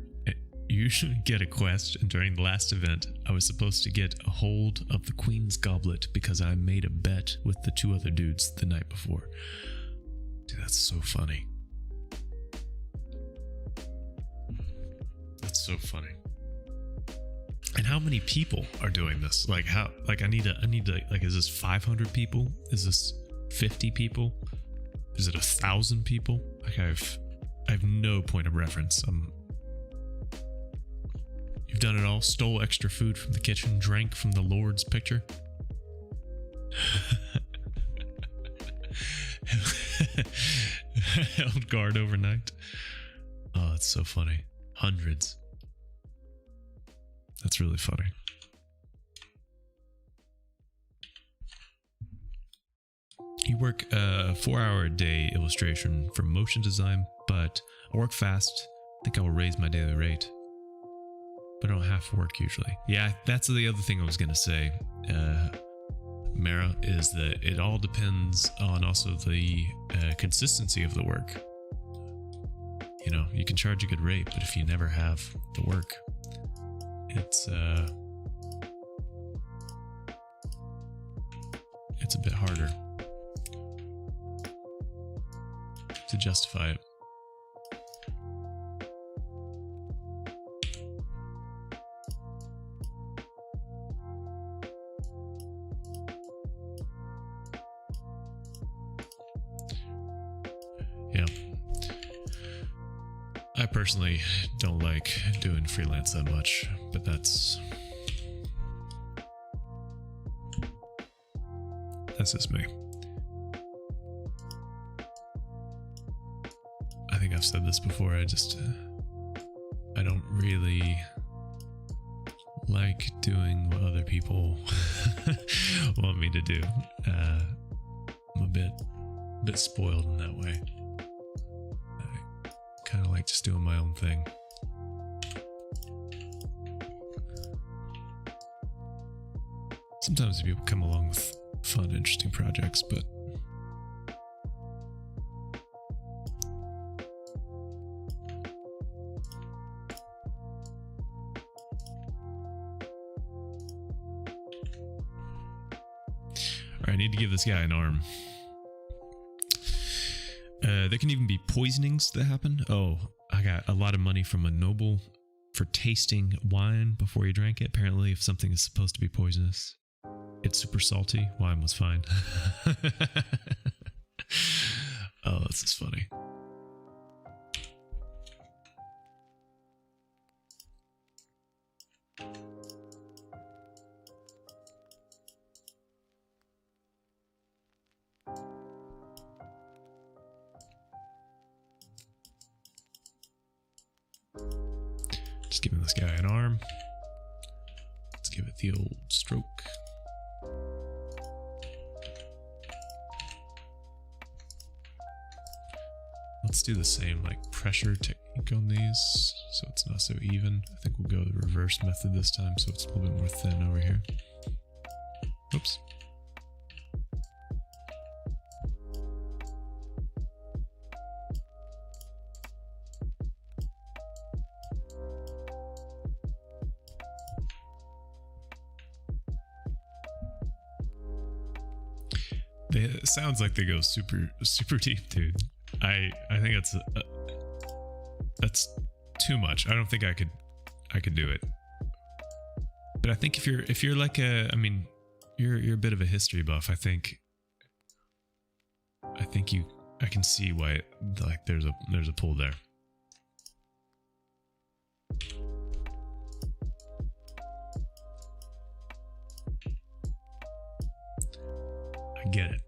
S1: You usually get a quest, and during the last event, I was supposed to get a hold of the Queen's Goblet because I made a bet with the 2 other dudes the night before. Dude, that's so funny. That's so funny. And how many people are doing this? Like how, like I need to, like, is this 500 people? Is this 50 people? Is it 1,000 people? Like I have no point of reference. You've done it all. Stole extra food from the kitchen. Drank from the Lord's picture. Held guard overnight. Oh, it's so funny. Hundreds. That's really funny. You work a 4-hour-a-day illustration for motion design, but I work fast. I think I will raise my daily rate. But I don't have to work usually. Yeah, that's the other thing I was going to say, Mara, is that it all depends on also the consistency of the work. You know, you can charge a good rate, but if you never have the work, it's a bit harder to justify it. Yeah. I personally don't like doing freelance that much, but that's just me. I think I've said this before. I don't really like doing what other people want me to do. I'm a bit spoiled in that way. I kind of like just doing my own thing. Sometimes people come along with fun, interesting projects, but I need to give this guy an arm. There can even be poisonings that happen. Oh, I got a lot of money from a noble for tasting wine before you drank it. Apparently, if something is supposed to be poisonous, it's super salty. Wine was fine. Oh, this is funny. Just giving this guy an arm. Let's give it the old stroke. Let's do the same like pressure technique on these so it's not so even. I think we'll go the reverse method this time so it's a little bit more thin over here. Oops. It sounds like they go super deep, dude. I think that's too much. I don't think I could do it. But I think if you're like I mean, you're a bit of a history buff. I think I can see why, like, there's a pull there. I get it.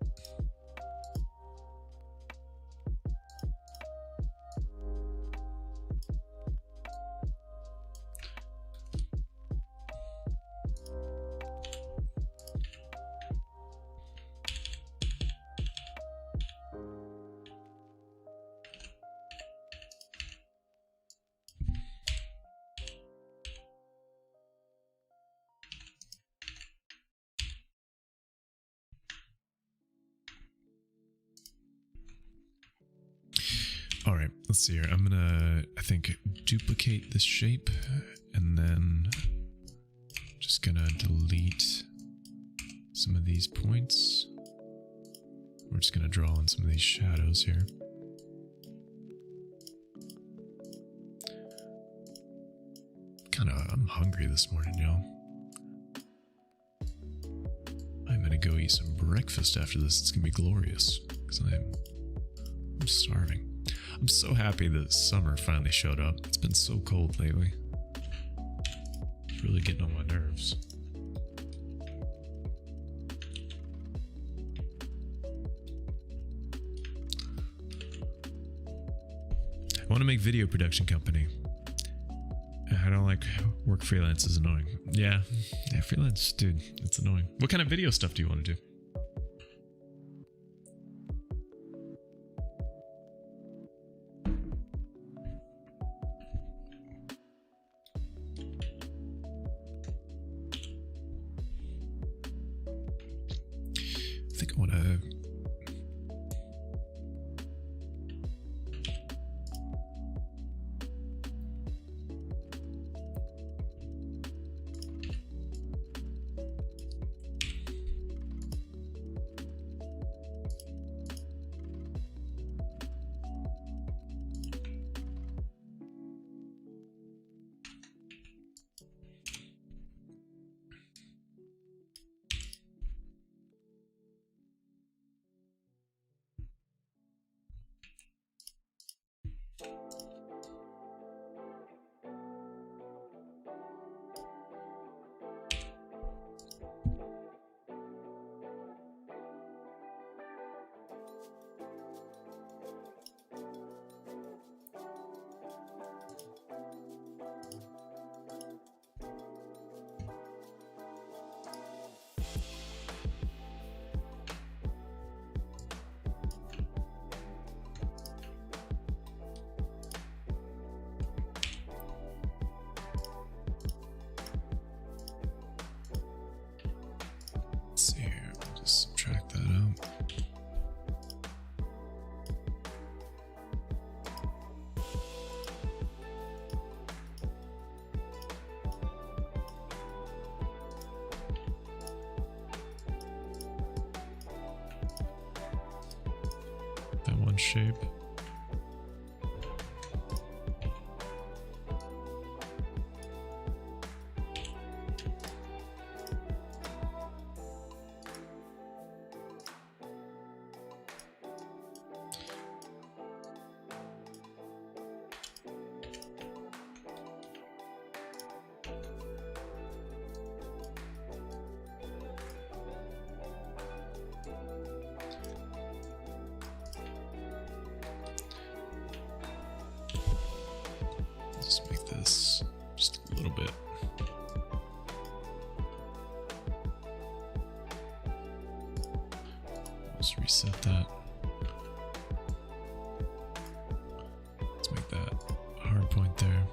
S1: All right, let's see here. I'm gonna, I think, duplicate this shape and then just gonna delete some of these points. We're just gonna draw in some of these shadows here. I'm hungry this morning, y'all. I'm gonna go eat some breakfast after this. It's gonna be glorious because I'm starving. I'm so happy that summer finally showed up. It's been so cold lately. It's really getting on my nerves. I want to make video production company. I don't like work freelance is annoying. Yeah, freelance, dude, it's annoying. What kind of video stuff do you want to do? I think I want to... Let's see here, we'll just subtract that out. That one shape. Let's make this just a little bit. Let's reset that. Let's make that a hard point there.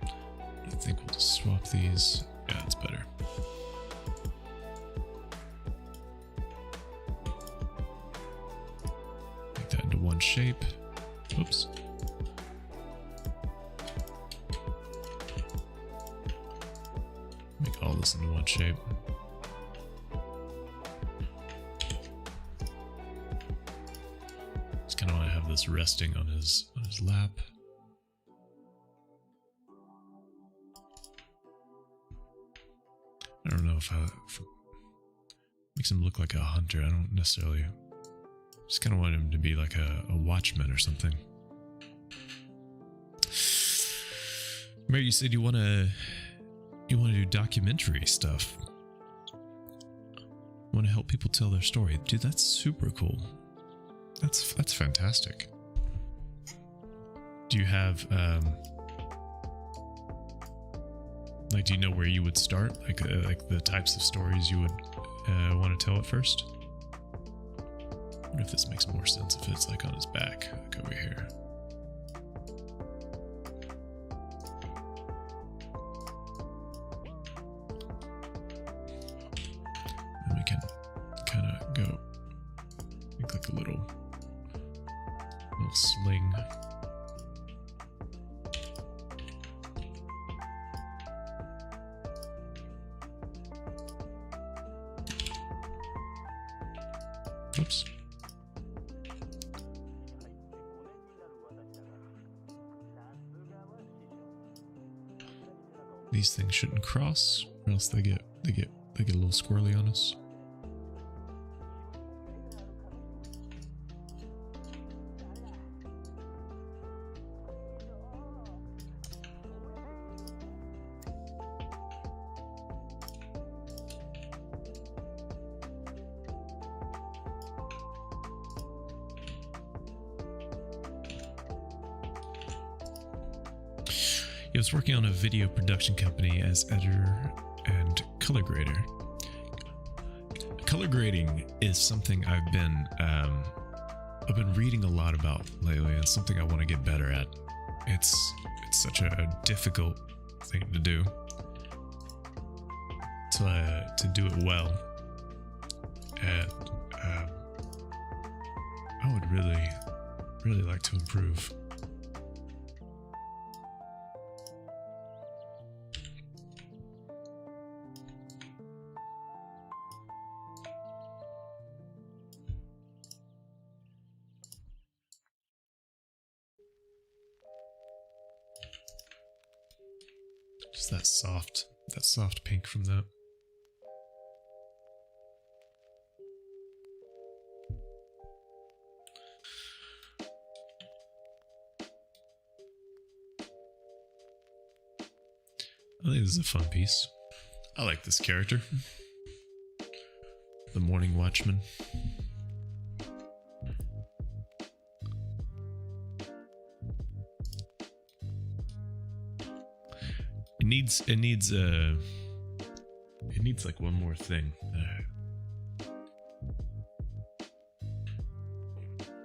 S1: I think we'll just swap these. Yeah, it's better. Make that into one shape. Oops. Make all this into one shape. Just kind of want to have this resting on his lap. I don't know if makes him look like a hunter. I don't necessarily Just kind of want him to be like a watchman or something. Mary, you said you want to do documentary stuff. Want to help people tell their story. Dude, that's super cool. That's fantastic. Do you have like, do you know where you would start? Like the types of stories you would want to tell at first? I wonder if this makes more sense if it's like on his back, like over here. And we can kind of go make like a little sling. Oops. These things shouldn't cross, or else they get a little squirrely on us. He was working on a video production company as editor and color grader. Color grading is something I've been reading a lot about lately, and something I want to get better at. It's such a difficult thing to do. To do it well, and I would really like to improve. Just that soft pink from that. I think this is a fun piece. I like this character. The Morning Watchman. It needs like one more thing.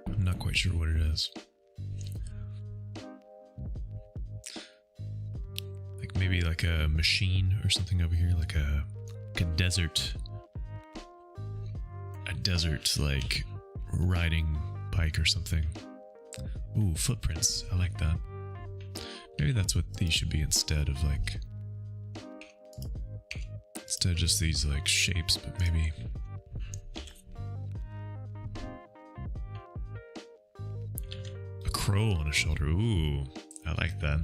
S1: I'm not quite sure what it is. Like maybe like a machine or something over here, like a desert like riding bike or something. Ooh, footprints. I like that. Maybe that's what these should be instead of just these like shapes, but maybe a crow on a shoulder. Ooh, I like that.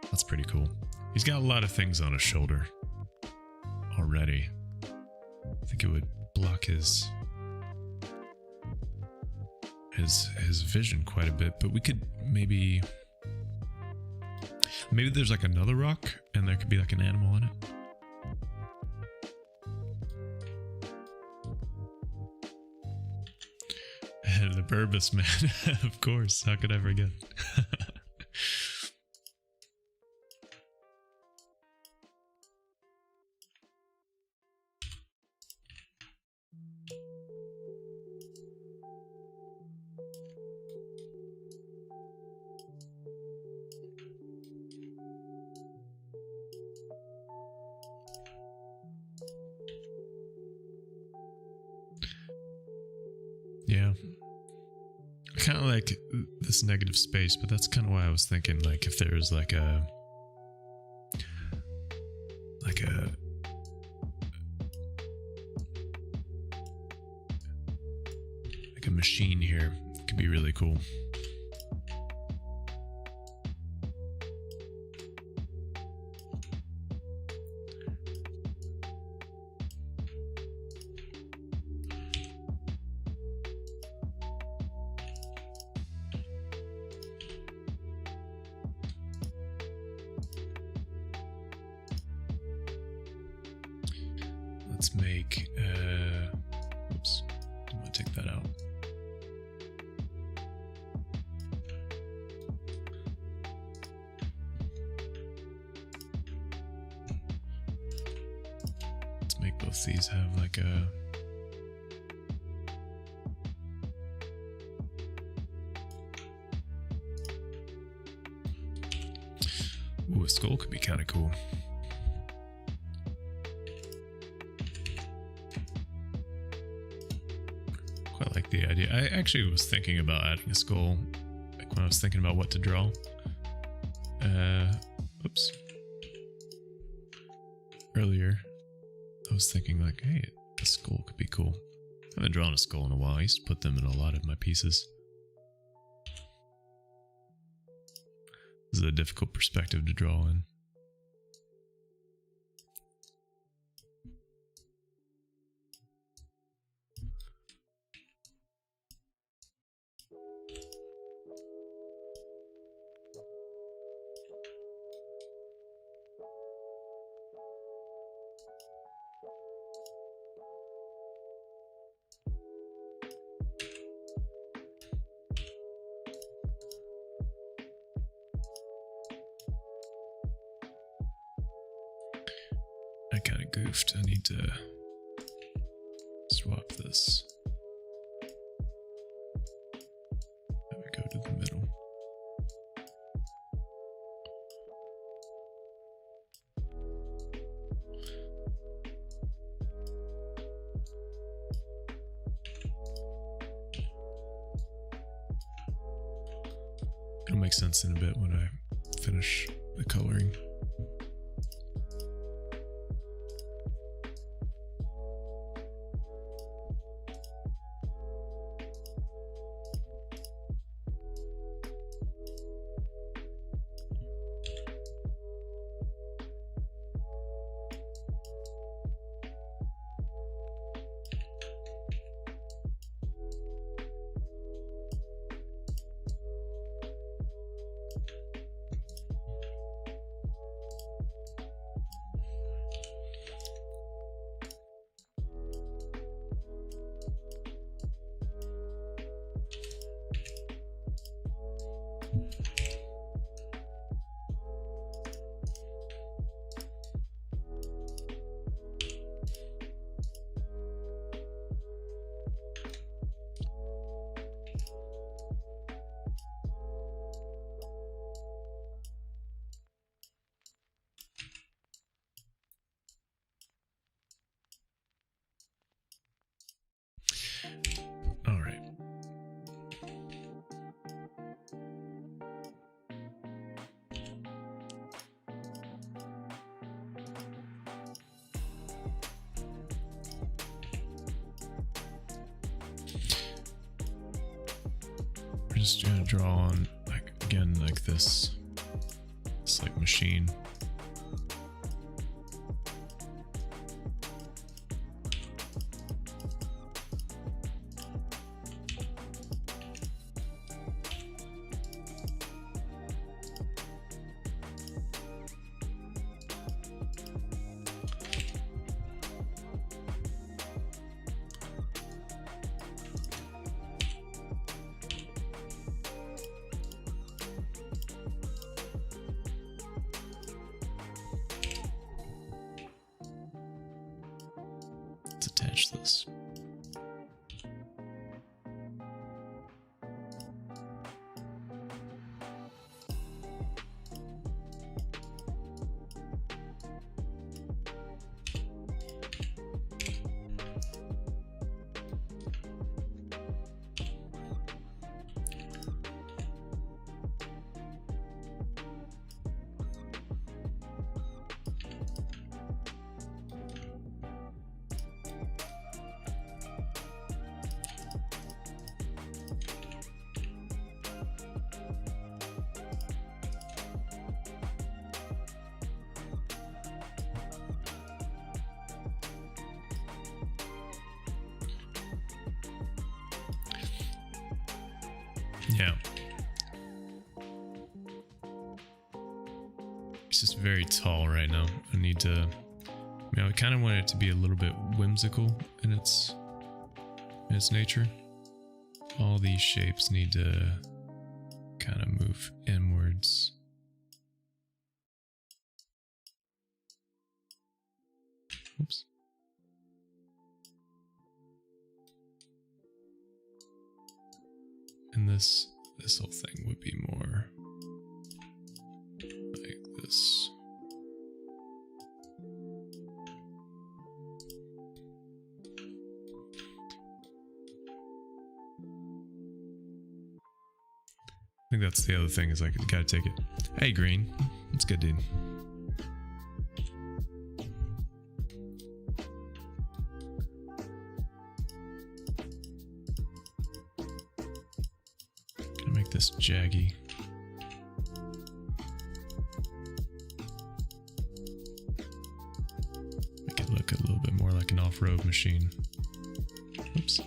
S1: That's pretty cool. He's got a lot of things on his shoulder already. I think it would block his vision quite a bit, but we could maybe there's like another rock and there could be like an animal in it. And the Burbus man, of course, how could I forget? Yeah. I kind of like this negative space, but that's kind of why I was thinking, like, if there's like a machine here, it could be really cool. like, oops, I'm gonna take that out. Let's make both these have like a ooh, a skull could be kind of cool. Quite like the idea. I actually was thinking about adding a skull, like when I was thinking about what to draw. Oops. Earlier, I was thinking like, hey, a skull could be cool. I haven't drawn a skull in a while. I used to put them in a lot of my pieces. This is a difficult perspective to draw in. I kind of goofed. I need to swap this. There we go, to the middle. It'll make sense in a bit when I finish the coloring. All right. We're just gonna draw on, like, again, like this. It's like machine. Attach this. Yeah. It's just very tall right now. I need to You know, I kind of want it to be a little bit whimsical in its nature. All these shapes need to kind of move inwards. Oops. And this whole thing would be more like this. I think that's the other thing, is like, you gotta take it. Hey, green. That's good, dude. Gonna make this jaggy. Make it look a little bit more like an off-road machine. Oops.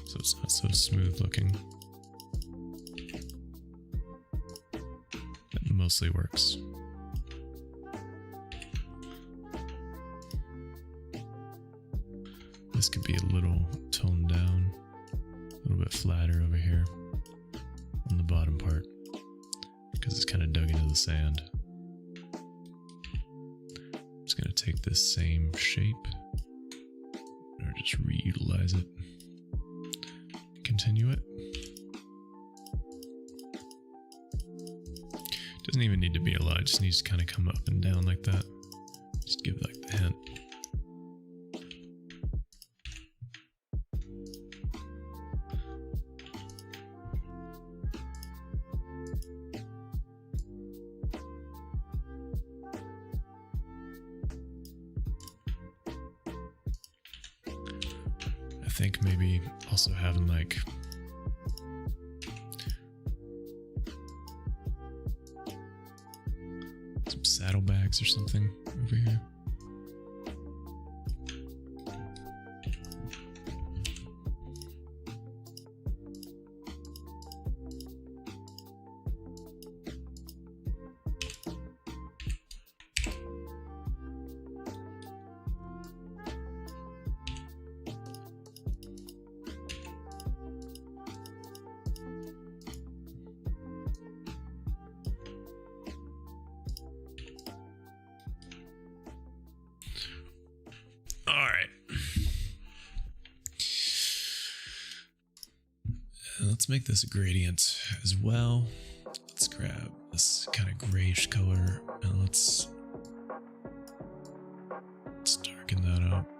S1: So it's not so smooth looking. It mostly works. This could be a little toned down, a little bit flatter over here on the bottom part, because it's kind of dug into the sand. I'm just going to take this same shape, or just reutilize it, continue it. Doesn't even need to be a lot, it just needs to kind of come up and down like that. Just give like the hint. I think maybe also having like some saddlebags or something over here. All right. Let's make this a gradient as well. Let's grab this kind of grayish color and let's darken that up.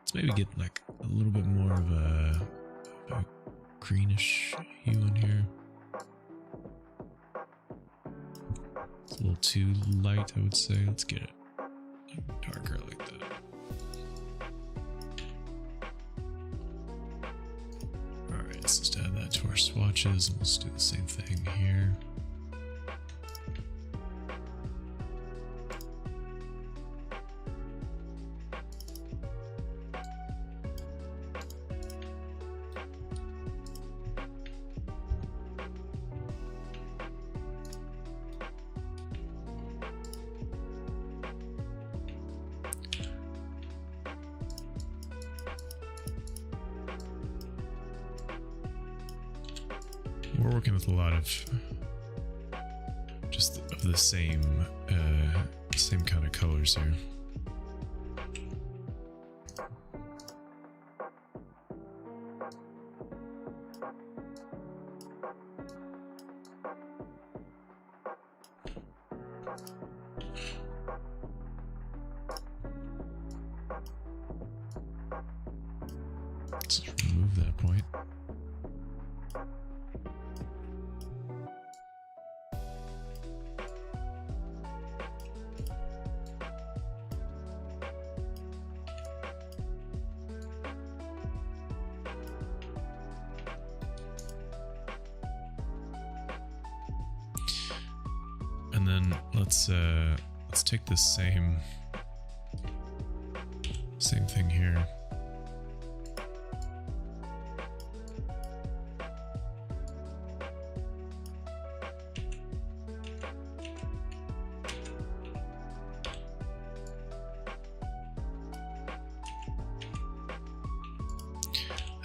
S1: Let's maybe get like a little bit more of a greenish hue in here. It's a little too light, I would say. Let's get it darker like that. Let's just add that to our swatches, and let's do the same thing here. We're working with a lot of just of the same kind of colors here. Let's remove that point. And then let's take this same thing here.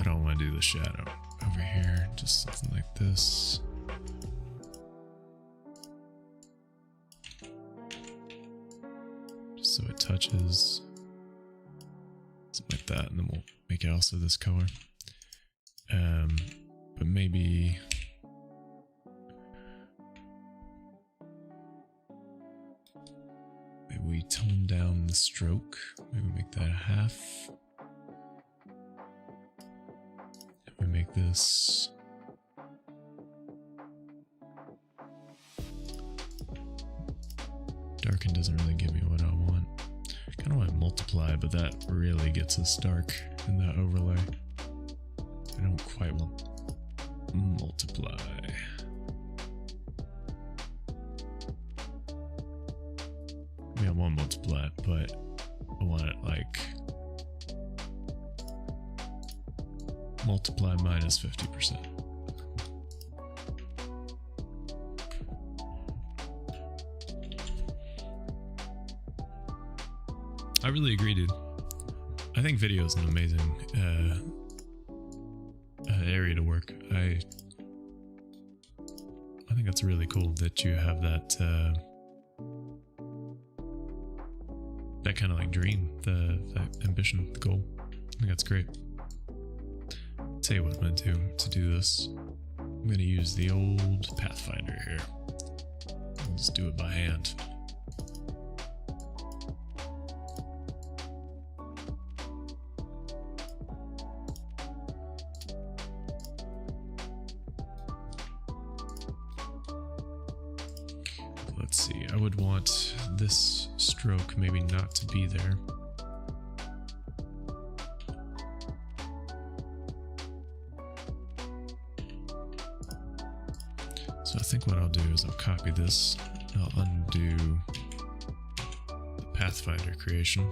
S1: but I don't want to do the shadow over here. Just something like this. Just so it touches. Something like that, and then we'll make it also this color. But maybe we tone down the stroke. Maybe make that a half. And we make this darken. Doesn't really give me what I want. I kind of want to multiply, but that really gets us dark in that overlay. I don't quite want multiply. I mean, I want multiply, but I want it like multiply minus 50%. I really agree, dude. I think video is an amazing area to work. I think that's really cool that you have that that kind of like dream, that ambition, the goal. I think that's great. I'll tell you what I'm gonna do to do this. I'm gonna use the old Pathfinder here. I'll just do it by hand. Let's see, I would want this stroke maybe not to be there. So I think what I'll do is I'll copy this, I'll undo the Pathfinder creation,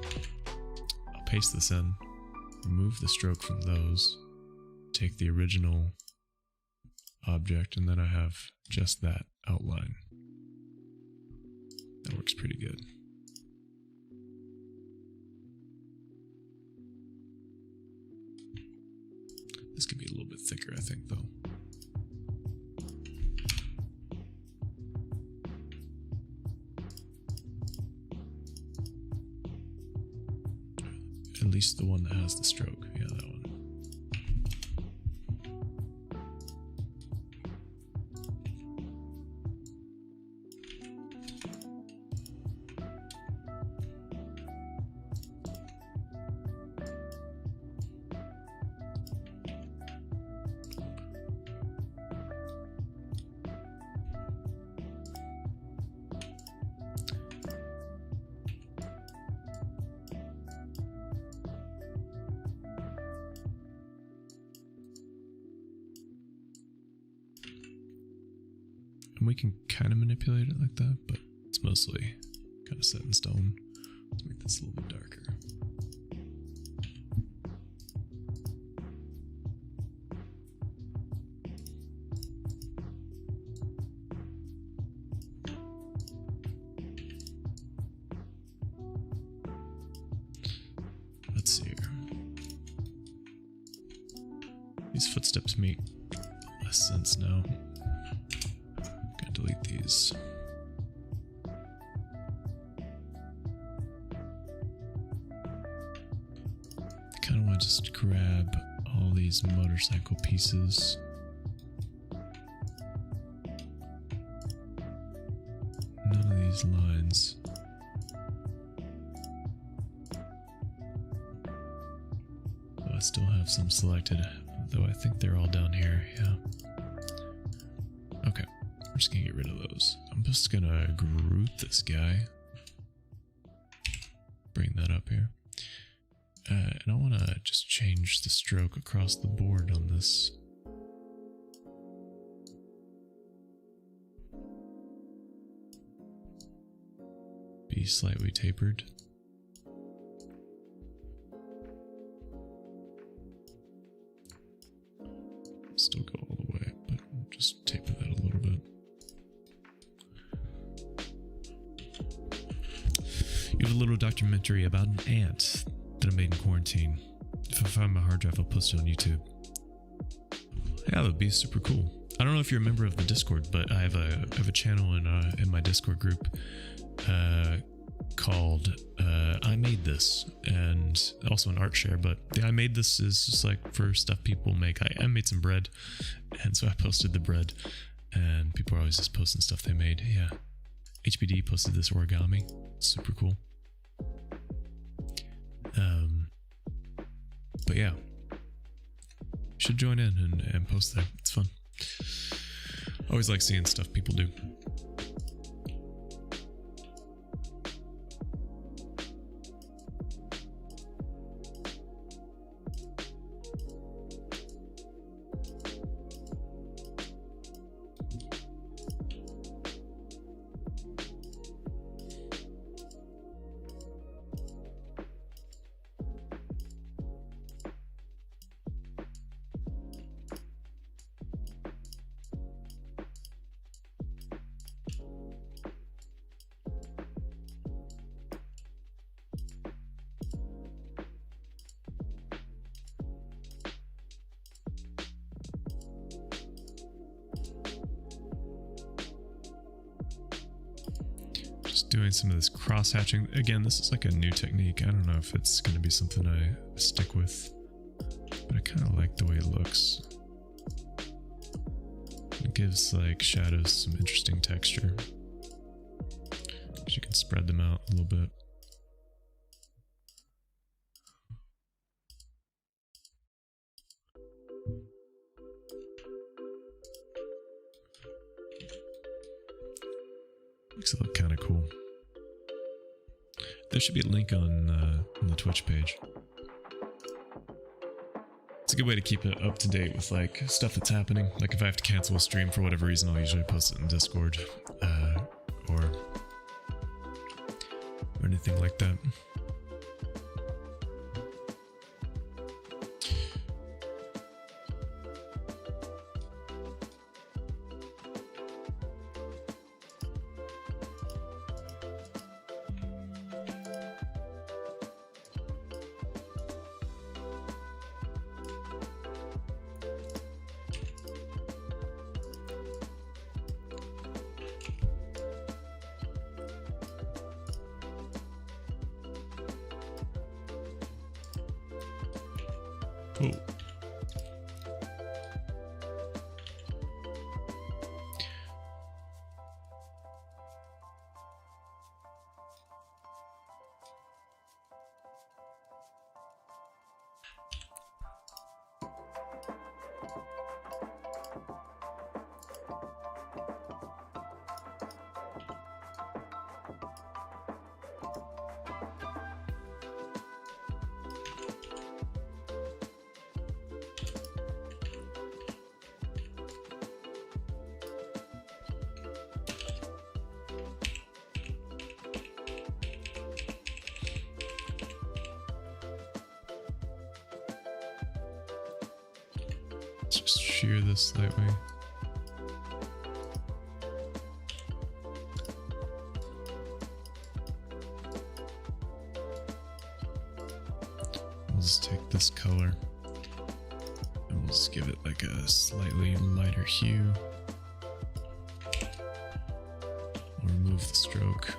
S1: I'll paste this in, remove the stroke from those, take the original object, and then I have just that outline. That works pretty good. This could be a little bit thicker, I think, though. At least the one that has the stroke. Yeah, that one. And we can kind of manipulate it like that, but it's mostly kind of set in stone. Let's make this a little bit darker. Let's see here. These footsteps make less sense now. Delete these. I kind of want to just grab all these motorcycle pieces. None of these lines. Oh, I still have some selected, though I think they're all down here, yeah. Okay. I'm just gonna get rid of those. I'm just gonna group this guy. Bring that up here. And I wanna just change the stroke across the board on this. Be slightly tapered. Still go all the way, but just taper that a little bit. You have a little documentary about an ant that I made in quarantine. If I find my hard drive, I'll post it on YouTube. Yeah, that would be super cool. I don't know if you're a member of the Discord, but I have a channel in my Discord group called I Made This, and also an art share. But the I Made This is just like for stuff people make. I made some bread, and so I posted the bread, and people are always just posting stuff they made. Yeah, HBD posted this origami, super cool. But yeah, should join in and post there. It's fun. Always like seeing stuff people do. Doing some of this cross hatching again. This is like a new technique. I don't know if it's going to be something I stick with, but I kind of like the way it looks. It gives like shadows some interesting texture, you can spread them out a little bit. Makes it look kind of cool. There should be a link on the Twitch page. It's a good way to keep it up to date with like stuff that's happening. Like if I have to cancel a stream for whatever reason, I'll usually post it in Discord or anything like that. Oh. Just shear this slightly. We'll just take this color and we'll just give it like a slightly lighter hue. We'll remove the stroke.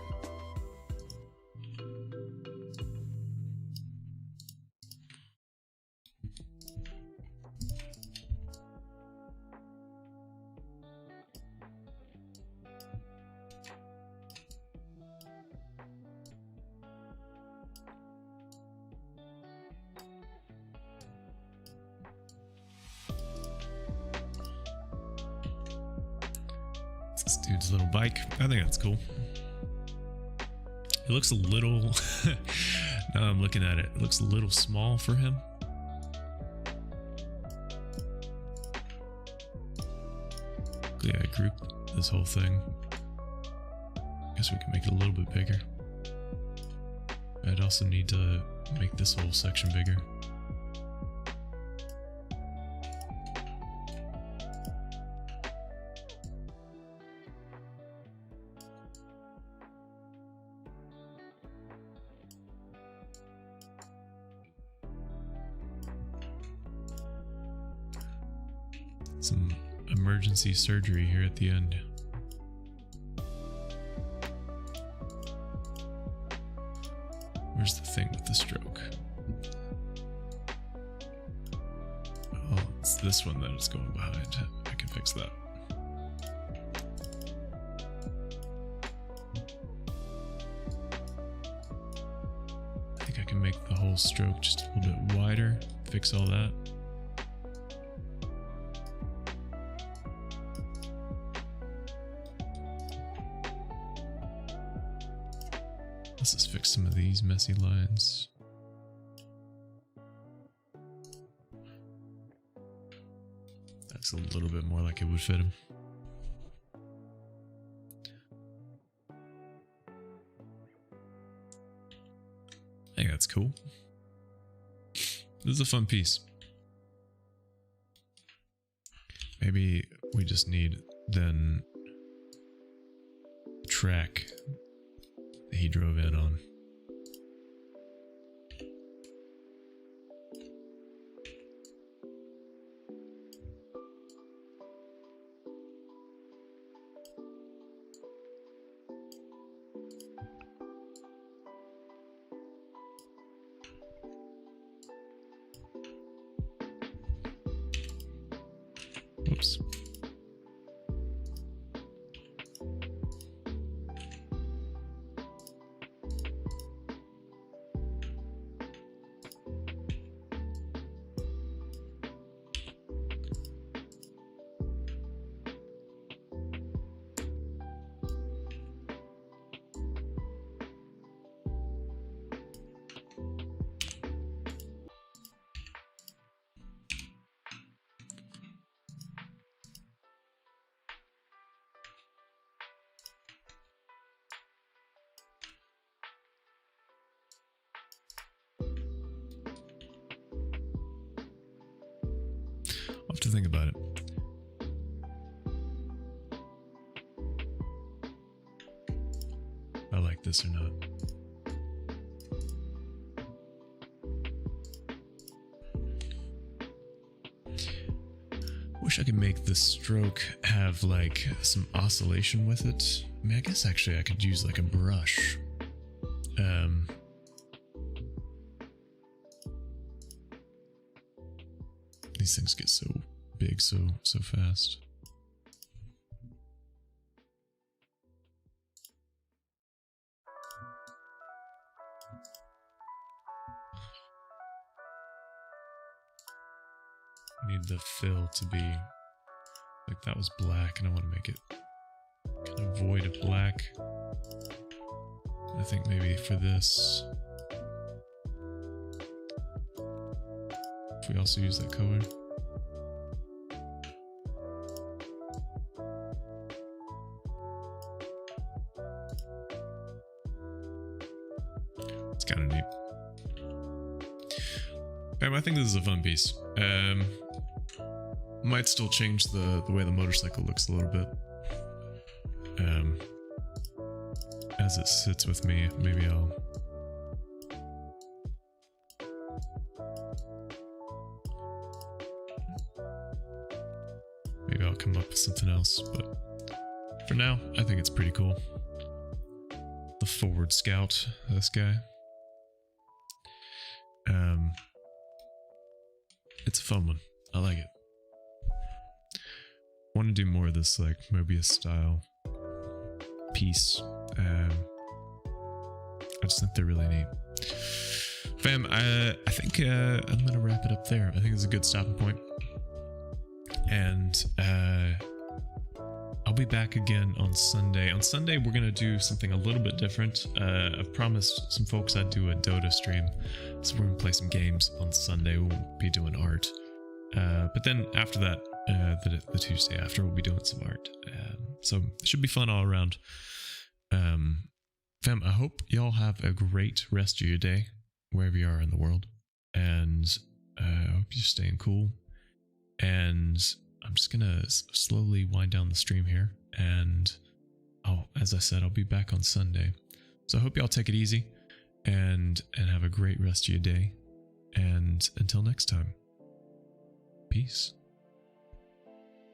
S1: This dude's little bike. I think that's cool. It looks a little, now I'm looking at it, it looks a little small for him. Yeah, I grouped this whole thing. Guess we can make it a little bit bigger. I'd also need to make this whole section bigger. Some emergency surgery here at the end. Where's the thing with the stroke? Oh, it's this one that is going behind. I can fix that. I think I can make the whole stroke just a little bit wider, fix all that. Let's just fix some of these messy lines. That's a little bit more like it would fit him. I think that's cool. This is a fun piece. Maybe we just need then the track that he drove in on. Oops. I'll have to think about it. If I like this or not. Wish I could make the stroke have like some oscillation with it. I mean, I guess actually I could use like a brush. These things get so big so fast. I need the fill to be like that was black, and I want to make it kind of void of black. I think maybe for this, if we also use that color. It's kind of neat. I think this is a fun piece. Might still change the way the motorcycle looks a little bit. As it sits with me, maybe I'll come up with something else, but for now, I think it's pretty cool. The forward scout, this guy. It's a fun one. I like it. Want to do more of this like Moebius style piece. I just think they're really neat. Fam, I think I'm gonna wrap it up there. I think it's a good stopping point. And I'll be back again on Sunday. On Sunday, we're gonna do something a little bit different. I've promised some folks I'd do a Dota stream, so we're gonna play some games on Sunday. We won't be doing art, but then after that, the Tuesday after, we'll be doing some art. So it should be fun all around. Fam, I hope y'all have a great rest of your day, wherever you are in the world, and I hope you're staying cool. And I'm just gonna slowly wind down the stream here, and as I said, I'll be back on Sunday. So I hope y'all take it easy and have a great rest of your day. And until next time, peace.